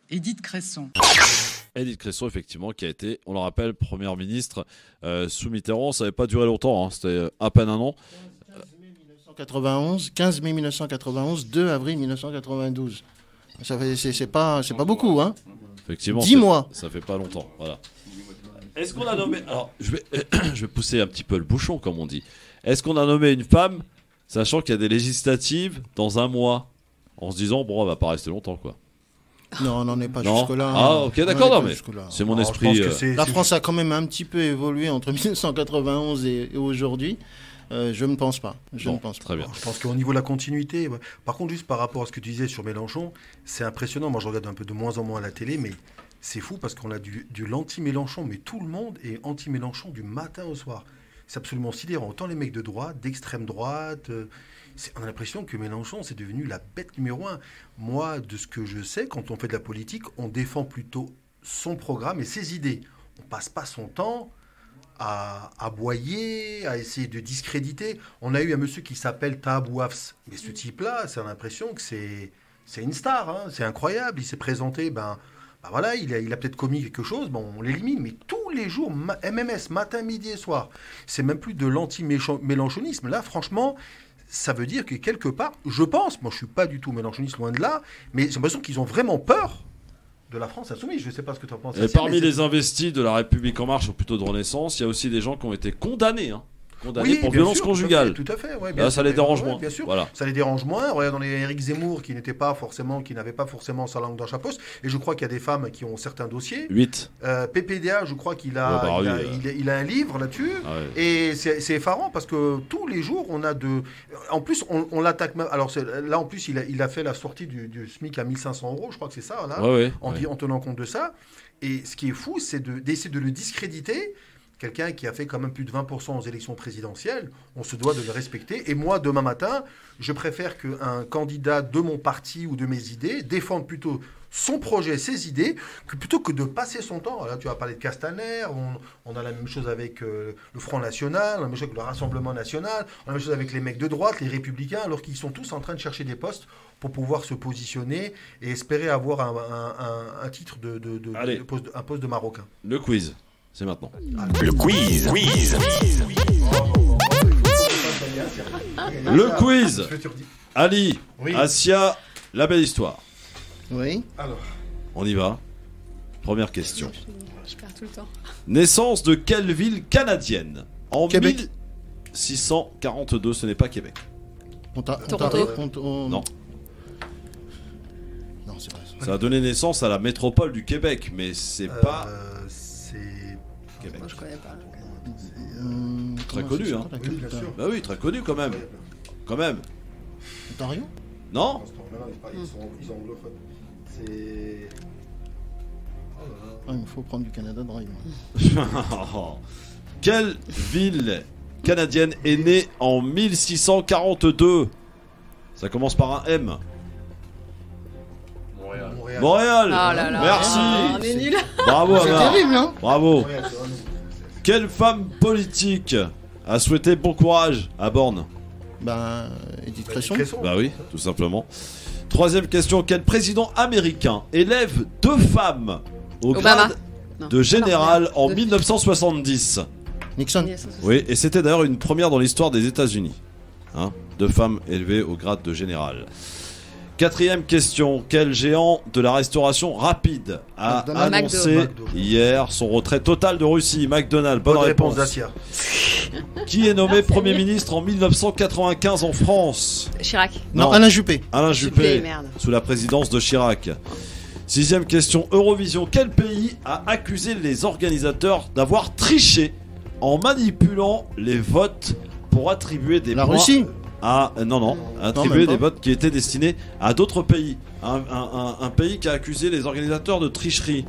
Édith Cresson. Édith Cresson, effectivement, qui a été, on le rappelle, première ministre sous Mitterrand. Ça n'avait pas duré longtemps, hein, c'était à peine un an. 15 mai 1991, 2 avril 1992. C'est pas beaucoup, hein. Effectivement, 10 mois. Ça fait pas longtemps, voilà. Est-ce qu'on a nommé... Alors, je vais pousser un petit peu le bouchon, comme on dit. Est-ce qu'on a nommé une femme, sachant qu'il y a des législatives dans un mois, en se disant, bon, elle va pas rester longtemps, quoi. Non, on n'en est pas jusque-là. Ah, ok, d'accord, non, mais c'est mon esprit. La France a quand même un petit peu évolué entre 1991 et aujourd'hui. Je ne pense pas. Très bien. Je pense qu'au niveau de la continuité, ouais. Par contre, juste par rapport à ce que tu disais sur Mélenchon, c'est impressionnant. Moi, je regarde un peu de moins en moins à la télé, mais c'est fou parce qu'on a du l'anti-Mélenchon, mais tout le monde est anti-Mélenchon du matin au soir. C'est absolument sidérant. Autant les mecs de droite, d'extrême droite, on a l'impression que Mélenchon, c'est devenu la bête numéro 1. Moi, de ce que je sais, quand on fait de la politique, on défend plutôt son programme et ses idées. On passe pas son temps à aboyer, à essayer de discréditer. On a eu un monsieur qui s'appelle Tahab Ouafs. Mais ce type-là, c'est l'impression que c'est une star. Hein. C'est incroyable. Il s'est présenté, voilà, il a peut-être commis quelque chose, on l'élimine. Mais tous les jours, MMS, matin, midi et soir. C'est même plus de l'anti-mélenchonisme. Là, franchement, ça veut dire que quelque part, je pense, moi je suis pas du tout mélenchoniste, loin de là, mais j'ai l'impression qu'ils ont vraiment peur de la France Insoumise. Je ne sais pas ce que tu en penses. Et parmi les investis de la République En Marche, ou plutôt de Renaissance, il y a aussi des gens qui ont été condamnés. Pour violence conjugale. Tout à fait, ouais, là, ça les dérange moins. Bien sûr, voilà. Ça les dérange moins. Regardons les Éric Zemmour qui n'avait pas forcément sa langue dans la poche. Et je crois qu'il y a des femmes qui ont certains dossiers. 8. PPDA, je crois qu'il a, il a un livre là-dessus. Ah ouais. Et c'est effarant parce que tous les jours, on a de. En plus, on l'attaque. Alors là, en plus, il a fait la sortie du SMIC à 1500 €. Je crois que c'est ça, là, en tenant compte de ça. Et ce qui est fou, c'est d'essayer de le discréditer. Quelqu'un qui a fait quand même plus de 20% aux élections présidentielles, on se doit de le respecter. Et moi, demain matin, je préfère qu'un candidat de mon parti ou de mes idées défende plutôt son projet, ses idées, plutôt que de passer son temps. Là, tu as parlé de Castaner, on a la même chose avec le Front National, on a la même chose avec le Rassemblement National, on a la même chose avec les mecs de droite, les Républicains, alors qu'ils sont tous en train de chercher des postes pour pouvoir se positionner et espérer avoir un titre un poste de Marocain. Le quiz. C'est maintenant. Le quiz. Le quiz. Ali, Asia, la belle histoire. Oui. Alors. On y va. Première question. Je perds tout le temps. Naissance de quelle ville canadienne en Québec. 1642, ce n'est pas Québec. Non. Non, c'est pas ça. Ça a donné naissance à la métropole du Québec, mais c'est pas... Québec. Moi, je connais pas. Très connu, hein. Oui, bien sûr. Bah oui, très connu quand même. Quand même. Ontario ? Non. Ils sont anglophones. C'est... Il faut prendre du Canada Drive. Quelle ville canadienne est née en 1642 ? Ça commence par un M. Montréal. Oh là là. Merci. On est nuls. Bravo, C'est Amar. terrible, hein ? Bravo. Quelle femme politique a souhaité bon courage à Borne ? Edith Cresson. Bah oui, tout simplement. Troisième question. Quel président américain élève 2 femmes au grade de général en 1970 ? Nixon. Oui, et c'était d'ailleurs une première dans l'histoire des États-Unis. 2 femmes élevées au grade de général. 4e question. Quel géant de la restauration rapide a annoncé hier son retrait total de Russie? McDonald's. Bonne réponse d'Asia. Qui est nommé Premier ministre en 1995 en France? Chirac. Non, Alain Juppé. Alain Juppé, sous la présidence de Chirac. 6e question. Eurovision. Quel pays a accusé les organisateurs d'avoir triché en manipulant les votes pour attribuer des points? La Russie. Attribuer des votes qui étaient destinés à d'autres pays. Un pays qui a accusé les organisateurs de tricherie.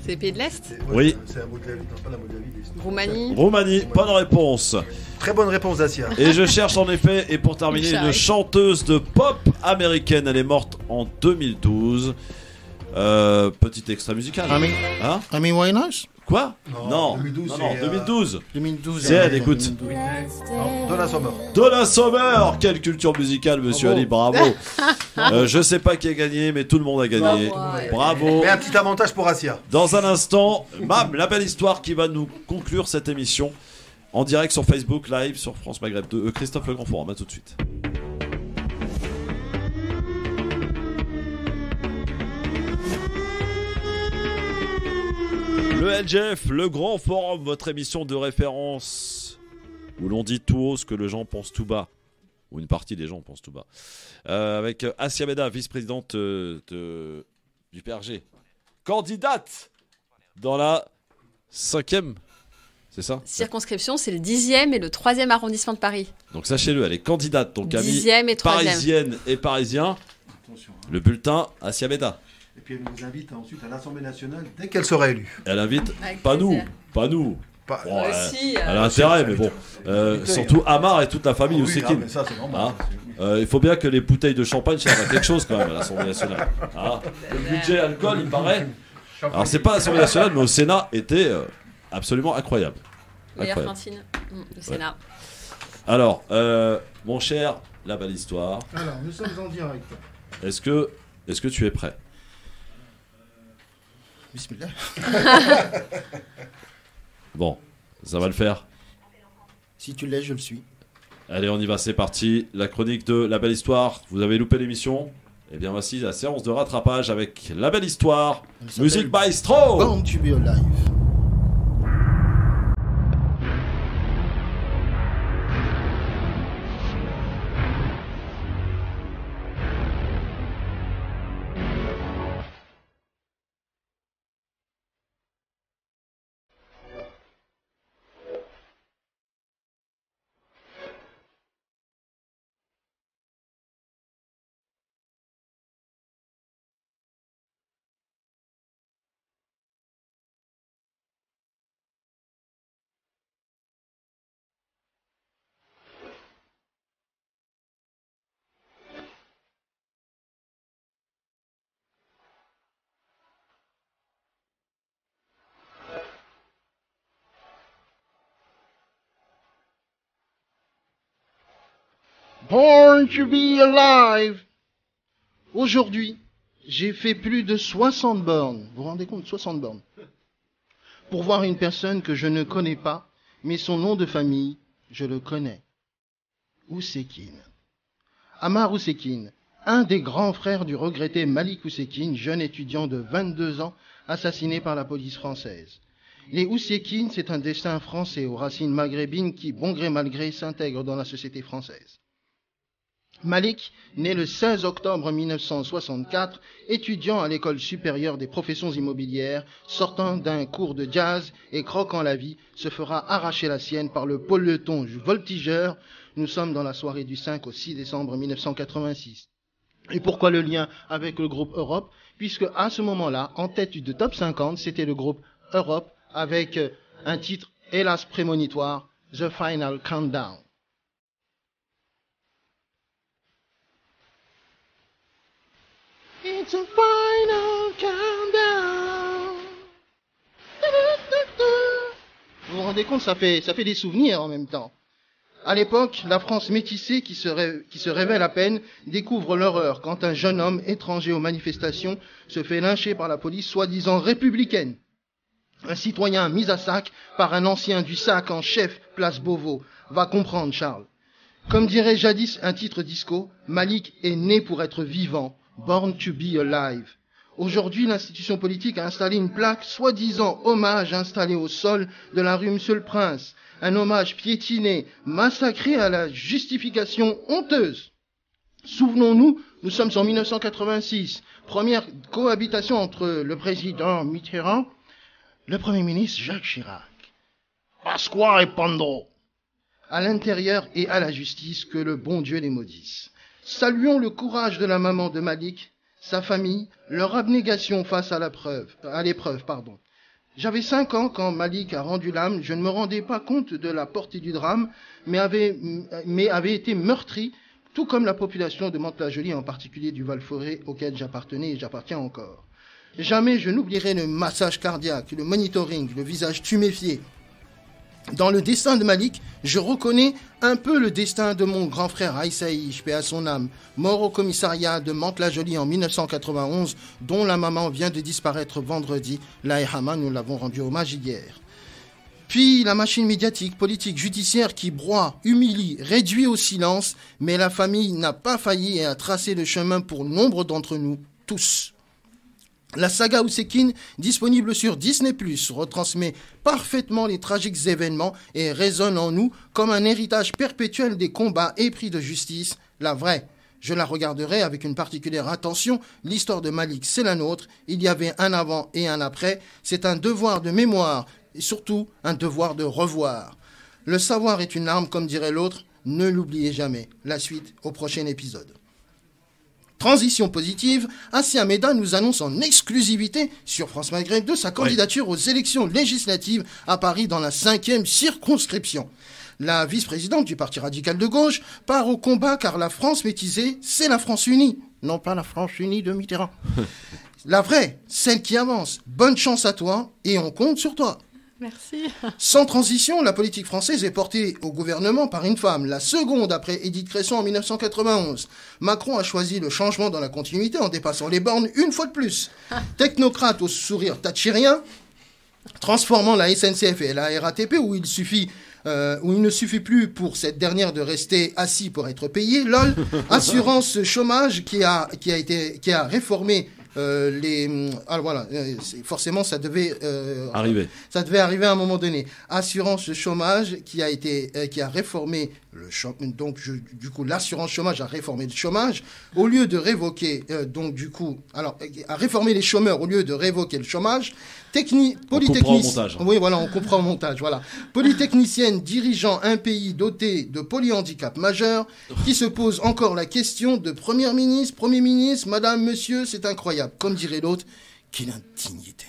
C'est les pays de l'Est? Oui. C'est la Moldavie, non, pas la Moldavie. Roumanie. Roumanie, bonne réponse. Très bonne réponse d'Asia. Et je cherche en effet, et pour terminer, une chanteuse de pop américaine. Elle est morte en 2012. Petit extrait musical. Amy Winehouse. Quoi? Non, 2012. 2012. C'est elle, écoute. Donna Summer. Donna Summer. Quelle culture musicale, monsieur Ali, bravo. Je sais pas qui a gagné, mais tout le monde a gagné. Bravo. Mais un petit avantage pour Asia. Dans un instant, Mam, la belle histoire qui va nous conclure cette émission en direct sur Facebook Live, sur France Maghreb 2. Christophe Le Grand Forum, à tout de suite. Le LGF, le Grand Forum, votre émission de référence où l'on dit tout haut ce que les gens pensent tout bas, ou une partie des gens pensent tout bas, avec Asia Beda, vice-présidente du PRG, candidate dans la 5e, c'est ça? Circonscription, c'est le 10e et le 3e arrondissement de Paris. Donc sachez-le, elle est candidate, donc amis 10e et 3e. Parisiennes et parisiens, le bulletin Asia Beda. Et puis elle nous invite ensuite à l'Assemblée nationale dès qu'elle sera élue. Elle invite, Avec pas plaisir. nous. Bon, aussi, elle a intérêt, mais bon. Surtout Amar et toute la famille Ousekine. Mais ça, c'est normal. Il faut bien que les bouteilles de champagne servent à quelque chose quand même à l'Assemblée nationale. Le budget alcool, il paraît. Alors c'est pas à l'Assemblée nationale, mais au Sénat était absolument incroyable. Meilleure cantine, le Sénat. Alors, mon cher, la belle histoire. Alors, nous sommes en direct. Est-ce que tu es prêt? Bismillah. Bon, ça va le faire. Si tu l'es, je le suis. Allez, on y va, c'est parti. La chronique de La Belle Histoire. Vous avez loupé l'émission? Eh bien, voici la séance de rattrapage avec La Belle Histoire. Musique Maestro. Born to be alive. Born to be alive. Aujourd'hui, j'ai fait plus de 60 bornes. Vous vous rendez compte, 60 bornes. Pour voir une personne que je ne connais pas, mais son nom de famille, je le connais. Ousekine. Ammar Ousekine, un des grands frères du regretté Malik Ousekine, jeune étudiant de 22 ans, assassiné par la police française. Les Ousekine, c'est un destin français aux racines maghrébines qui, bon gré mal gré, s'intègre dans la société française. Malik, né le 16 octobre 1964, étudiant à l'école supérieure des professions immobilières, sortant d'un cours de jazz et croquant la vie, se fera arracher la sienne par le peloton voltigeur. Nous sommes dans la soirée du 5 au 6 décembre 1986. Et pourquoi le lien avec le groupe Europe? Puisque à ce moment-là, en tête du top 50, c'était le groupe Europe avec un titre hélas prémonitoire, The Final Countdown. It's a final countdown. Vous vous rendez compte, ça fait des souvenirs en même temps. À l'époque, la France métissée qui se révèle à peine découvre l'horreur quand un jeune homme étranger aux manifestations se fait lyncher par la police soi-disant républicaine. Un citoyen mis à sac par un ancien du SAC en chef, place Beauvau. Va comprendre, Charles. Comme dirait jadis un titre disco, Malik est né pour être vivant, born to be alive. Aujourd'hui, l'institution politique a installé une plaque soi-disant hommage installée au sol de la rue Monsieur le Prince. Un hommage piétiné, massacré à la justification honteuse. Souvenons-nous, nous sommes en 1986, première cohabitation entre le président Mitterrand, le Premier ministre Jacques Chirac. Pasqua et Pando. À l'intérieur et à la justice, que le bon Dieu les maudisse. Saluons le courage de la maman de Malik, sa famille, leur abnégation face à l'épreuve. J'avais 5 ans quand Malik a rendu l'âme. Je ne me rendais pas compte de la portée du drame, mais avait été meurtri, tout comme la population de Mantes-la-Jolie, en particulier du Val-Forêt, auquel j'appartenais et j'appartiens encore. Jamais je n'oublierai le massage cardiaque, le monitoring, le visage tuméfié. Dans le destin de Malik, je reconnais un peu le destin de mon grand frère Aïssaïch, paix à son âme, mort au commissariat de Mantes-la-Jolie en 1991, dont la maman vient de disparaître vendredi. Laïhama, nous l'avons rendu hommage hier. Puis la machine médiatique, politique, judiciaire qui broie, humilie, réduit au silence, mais la famille n'a pas failli et a tracé le chemin pour nombre d'entre nous, tous. La saga Ousekine, disponible sur Disney+, retransmet parfaitement les tragiques événements et résonne en nous comme un héritage perpétuel des combats épris de justice, la vraie. Je la regarderai avec une particulière attention. L'histoire de Malik, c'est la nôtre. Il y avait un avant et un après. C'est un devoir de mémoire et surtout un devoir de revoir. Le savoir est une arme, comme dirait l'autre. Ne l'oubliez jamais. La suite au prochain épisode. Transition positive, Assia Meda nous annonce en exclusivité sur France Maghreb 2 sa candidature aux élections législatives à Paris dans la 5e circonscription. La vice-présidente du Parti radical de gauche part au combat car la France métisée, c'est la France unie, non pas la France unie de Mitterrand. La vraie, celle qui avance. Bonne chance à toi et on compte sur toi. Merci. Sans transition, la politique française est portée au gouvernement par une femme, la seconde après Édith Cresson en 1991. Macron a choisi le changement dans la continuité en dépassant les bornes une fois de plus. Technocrate au sourire thatchérien, transformant la SNCF et la RATP où il ne suffit plus pour cette dernière de rester assis pour être payé. LOL, assurance chômage qui a réformé forcément ça devait arriver. Ça devait arriver à un moment donné. Assurance chômage qui a réformé le chômage. Donc du coup l'assurance chômage a réformé le chômage au lieu de révoquer a réformé les chômeurs au lieu de révoquer le chômage. On comprend au montage. Voilà. Polytechnicienne dirigeant un pays doté de polyhandicap majeur qui se pose encore la question de Premier ministre, madame, monsieur, c'est incroyable. Comme dirait l'autre, quelle indignité.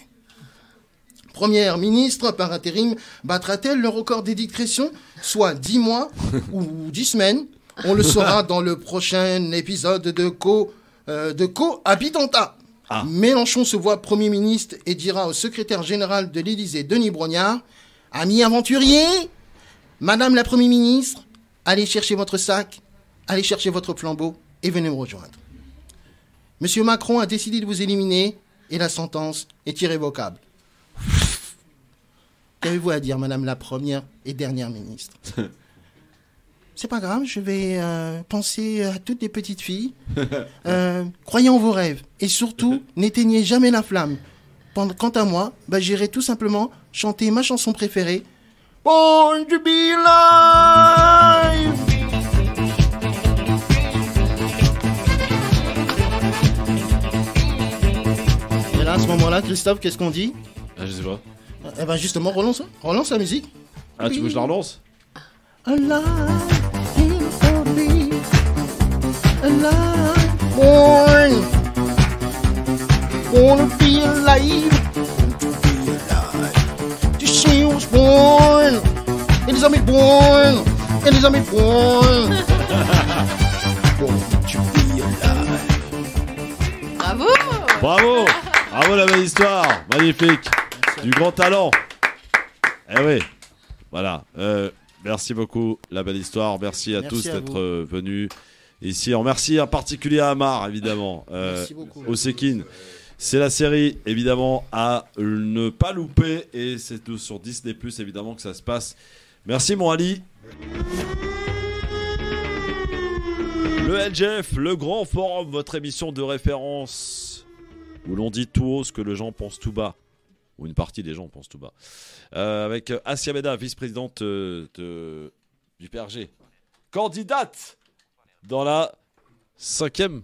Première ministre, par intérim, battra-t-elle le record d'Édith Cresson, soit 10 mois ou 10 semaines? On le saura dans le prochain épisode de Cohabitanta. Mélenchon se voit Premier ministre et dira au secrétaire général de l'Élysée, Denis Brognard, « Amis aventuriers, Madame la Premier ministre, allez chercher votre sac, allez chercher votre flambeau et venez me rejoindre. Monsieur Macron a décidé de vous éliminer et la sentence est irrévocable. » Qu'avez-vous à dire, Madame la Première et Dernière ministre? C'est pas grave, je vais penser à toutes les petites filles. Croyez en vos rêves. Et surtout, n'éteignez jamais la flamme. Quant à moi, j'irai tout simplement chanter ma chanson préférée. Born to be alive! Et là, à ce moment-là, Christophe, qu'est-ce qu'on dit? Je sais pas. Eh ben justement, relance la musique. Ah, tu veux que je la relance? Alive, alive, born to be alive, she was born, Elizabeth born, born to be alive. Bravo, la belle histoire, magnifique, du grand talent. Eh oui, voilà. Merci beaucoup, la belle histoire. Merci à tous d'être venus ici. En merci en particulier à Amar, évidemment. Ousekine. C'est la série, évidemment, à ne pas louper. Et c'est tout sur Disney+, évidemment, que ça se passe. Merci, mon Ali. Le LGF, le grand forum, votre émission de référence où l'on dit tout haut ce que les gens pensent tout bas. Ou une partie des gens pensent tout bas. Avec Assia Beda, vice-présidente du PRG. Candidate dans la 5e,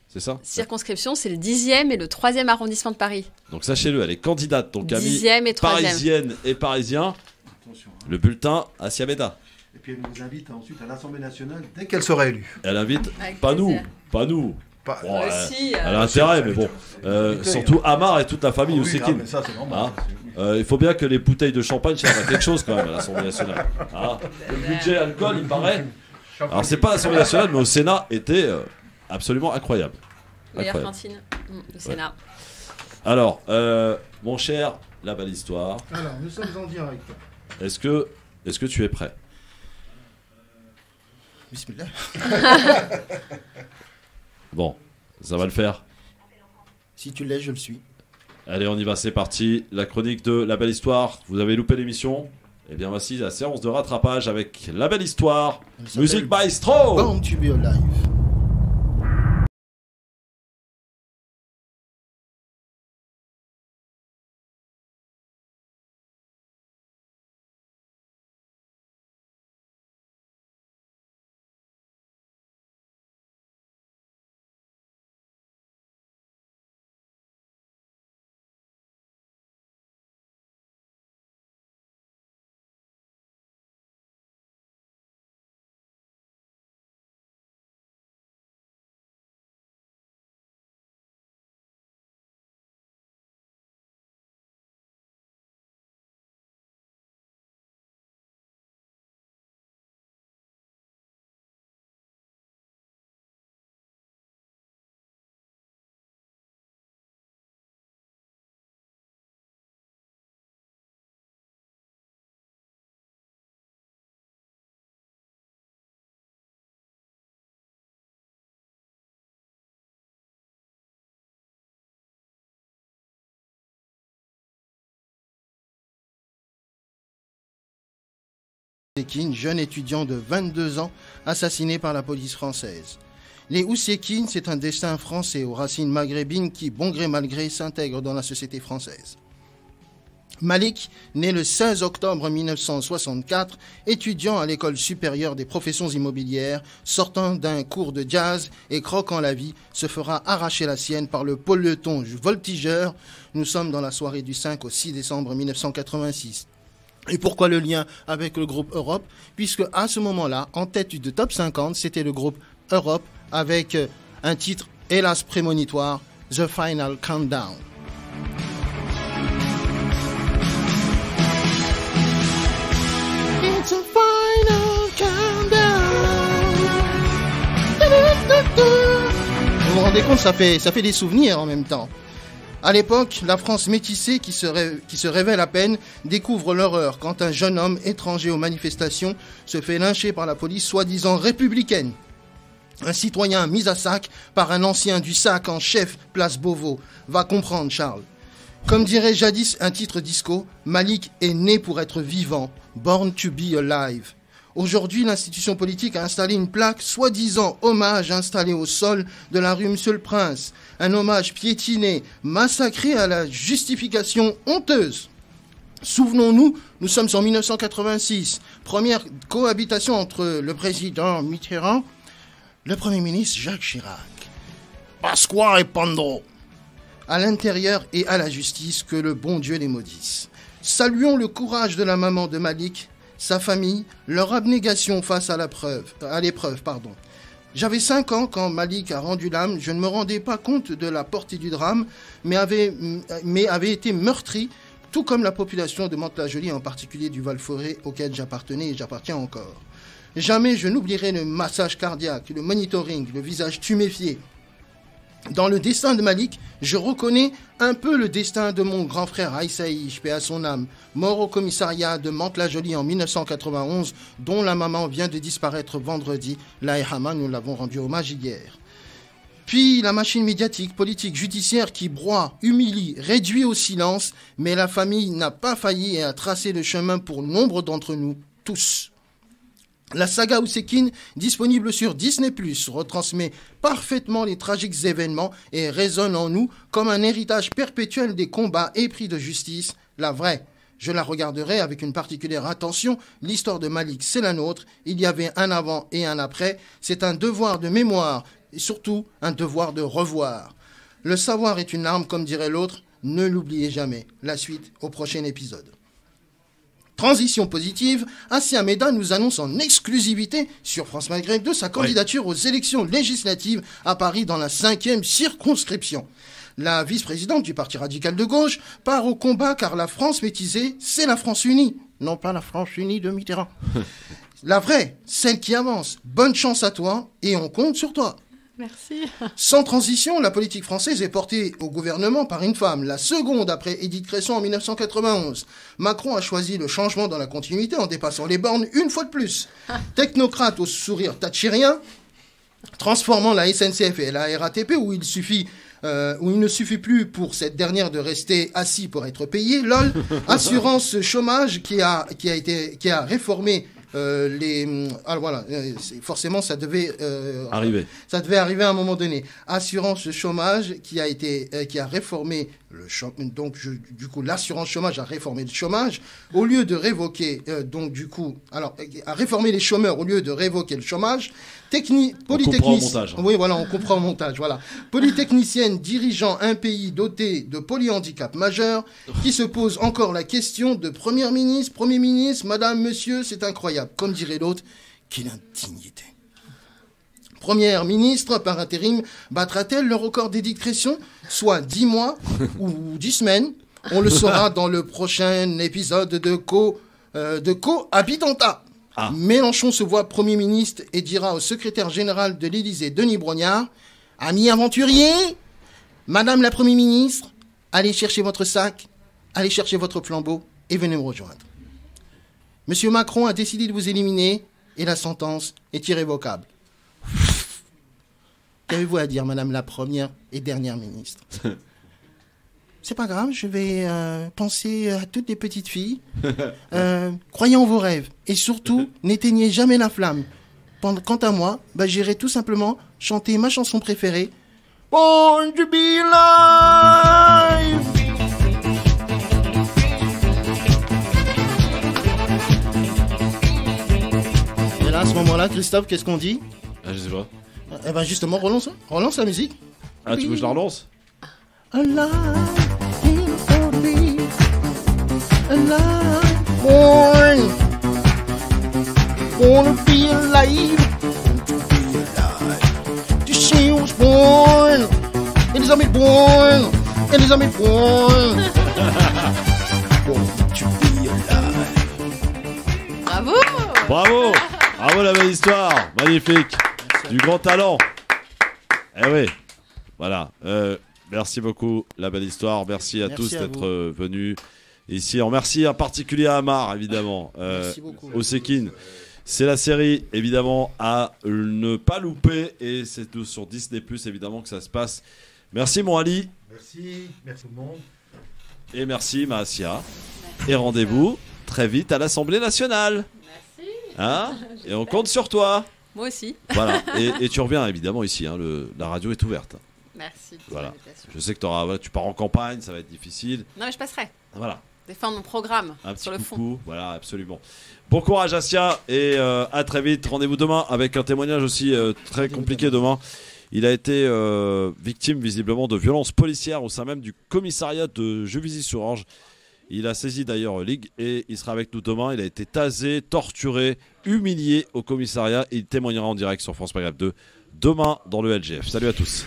c'est ça? Circonscription, c'est le 10e et le 3e arrondissement de Paris. Donc sachez-le, elle est candidate. Donc 10e et 3e. Parisienne et parisien. Attention, hein. Le bulletin Assia Beda. Et puis elle nous invite ensuite à l'Assemblée nationale dès qu'elle sera élue. Elle invite, Avec pas plaisir. nous. Bon, Aussi, elle a intérêt, mais bon. Surtout Amar et toute la famille oui, Ousekine. mais ça, c'est normal. Il faut bien que les bouteilles de champagne servent à quelque chose quand même à l'Assemblée nationale. Le budget alcool, il paraît. Alors c'est pas l'Assemblée nationale, mais au Sénat était absolument incroyable. Meilleure cantine, le Sénat. Alors, mon cher, la belle histoire. Alors, nous sommes en direct. Est-ce que tu es prêt? Bismillah. Bon, ça va le faire. Si tu l'es, je le suis. Allez, on y va, c'est parti. La chronique de La Belle Histoire. Vous avez loupé l'émission? Eh bien, voici la séance de rattrapage avec La Belle Histoire. Musique Maestro. Born to be alive. Jeune étudiant de 22 ans, assassiné par la police française. Les Ousekine, c'est un destin français aux racines maghrébines qui, bon gré mal gré, s'intègre dans la société française. Malik, né le 16 octobre 1964, étudiant à l'école supérieure des professions immobilières, sortant d'un cours de jazz et croquant la vie, se fera arracher la sienne par le peloton voltigeur. Nous sommes dans la soirée du 5 au 6 décembre 1986. Et pourquoi le lien avec le groupe Europe? Puisque à ce moment-là, en tête du top 50, c'était le groupe Europe avec un titre hélas prémonitoire, The Final Countdown. It's a final countdown. Vous vous rendez compte, ça fait des souvenirs en même temps. À l'époque, la France métissée qui se révèle à peine découvre l'horreur quand un jeune homme étranger aux manifestations se fait lyncher par la police soi-disant républicaine. Un citoyen mis à sac par un ancien du SAC en chef, place Beauvau. Va comprendre, Charles. Comme dirait jadis un titre disco, Malik est né pour être vivant, born to be alive. Aujourd'hui, l'institution politique a installé une plaque soi-disant hommage installée au sol de la rue Monsieur-le-Prince. Un hommage piétiné, massacré à la justification honteuse. Souvenons-nous, nous sommes en 1986. Première cohabitation entre le président Mitterrand, le Premier ministre Jacques Chirac. Pasqua et Pando. À l'intérieur et à la justice, que le bon Dieu les maudisse. Saluons le courage de la maman de Malik, sa famille, leur abnégation face à l'épreuve. J'avais 5 ans quand Malik a rendu l'âme. Je ne me rendais pas compte de la portée du drame, mais avait été meurtri, tout comme la population de Mantes-la-Jolie, en particulier du Val-Forêt, auquel j'appartenais et j'appartiens encore. Jamais je n'oublierai le massage cardiaque, le monitoring, le visage tuméfié. Dans le destin de Malik, je reconnais un peu le destin de mon grand frère Aïssaïch, paix à son âme, mort au commissariat de Mantes-la-Jolie en 1991, dont la maman vient de disparaître vendredi. La Ehama, nous l'avons rendu hommage hier. Puis la machine médiatique, politique, judiciaire qui broie, humilie, réduit au silence, mais la famille n'a pas failli et a tracé le chemin pour nombre d'entre nous, tous. La saga Ousekine, disponible sur Disney+, retransmet parfaitement les tragiques événements et résonne en nous comme un héritage perpétuel des combats épris de justice, la vraie. Je la regarderai avec une particulière attention. L'histoire de Malik, c'est la nôtre. Il y avait un avant et un après. C'est un devoir de mémoire et surtout un devoir de revoir. Le savoir est une arme, comme dirait l'autre. Ne l'oubliez jamais. La suite au prochain épisode. Transition positive, Assia Meda nous annonce en exclusivité sur France Maghreb 2 sa candidature aux élections législatives à Paris dans la 5e circonscription. La vice-présidente du Parti radical de gauche part au combat car la France métisée, c'est la France unie. Non pas la France unie de Mitterrand. La vraie, celle qui avance. Bonne chance à toi et on compte sur toi. Merci. Sans transition, la politique française est portée au gouvernement par une femme, la seconde après Édith Cresson en 1991. Macron a choisi le changement dans la continuité en dépassant les bornes une fois de plus. Technocrate au sourire thatchérien, transformant la SNCF et la RATP où il ne suffit plus pour cette dernière de rester assis pour être payé. LOL, assurance chômage qui a réformé alors voilà, forcément ça devait arriver. Ça devait arriver à un moment donné. Assurance chômage qui a réformé le chômage. Donc du coup l'assurance chômage a réformé le chômage au lieu de révoquer a réformé les chômeurs au lieu de révoquer le chômage. Oui, voilà, on comprend au montage. Voilà. Polytechnicienne dirigeant un pays doté de polyhandicap majeur qui se pose encore la question de Premier ministre, madame, monsieur, c'est incroyable. Comme dirait l'autre, quelle indignité. Première ministre, par intérim, battra-t-elle le record d'Édith Cresson, soit 10 mois ou 10 semaines? On le saura dans le prochain épisode de Cohabitanta. Ah. Mélenchon se voit Premier ministre et dira au secrétaire général de l'Élysée, Denis Brognard, « Amis aventuriers, Madame la Première ministre, allez chercher votre sac, allez chercher votre flambeau et venez me rejoindre. Monsieur Macron a décidé de vous éliminer et la sentence est irrévocable. » Qu'avez-vous à dire, Madame la Première et Dernière ministre? C'est pas grave, je vais penser à toutes les petites filles. Croyez en vos rêves. Et surtout, n'éteignez jamais la flamme. Quant à moi, j'irai tout simplement chanter ma chanson préférée. Born to be alive! Et là, à ce moment-là, Christophe, qu'est-ce qu'on dit? Je sais pas. Eh ben justement, relance la musique. Ah, tu veux que je la relance? Alive, born to be alive, she was born, Elizabeth born, born to be alive. Bravo, la belle histoire, magnifique, du grand talent. Eh oui, voilà. Merci beaucoup, la belle histoire. Merci à tous d'être venus ici. On remercie en particulier à Amar, évidemment. Ousekine. C'est la série, évidemment, à ne pas louper. Et c'est sur Disney+, évidemment, que ça se passe. Merci, mon Ali. Merci tout le monde. Et merci, ma Assia. Et rendez-vous très vite à l'Assemblée nationale. Merci. Hein? Et on compte sur toi. Moi aussi. Voilà. Et tu reviens, évidemment, ici. Hein, la radio est ouverte. Merci. Voilà. Je sais que tu pars en campagne, ça va être difficile. Non, mais je passerai. Voilà. Défendre mon programme sur le fond. Voilà, absolument. Bon courage, Assia, et à très vite. Rendez-vous demain avec un témoignage aussi très compliqué demain. Il a été victime visiblement de violences policières au sein même du commissariat de Juvisy-sur-Orge. Il a saisi d'ailleurs Ligue et il sera avec nous demain. Il a été tasé, torturé, humilié au commissariat. Il témoignera en direct sur France Maghreb 2 demain dans le LGF. Salut à tous.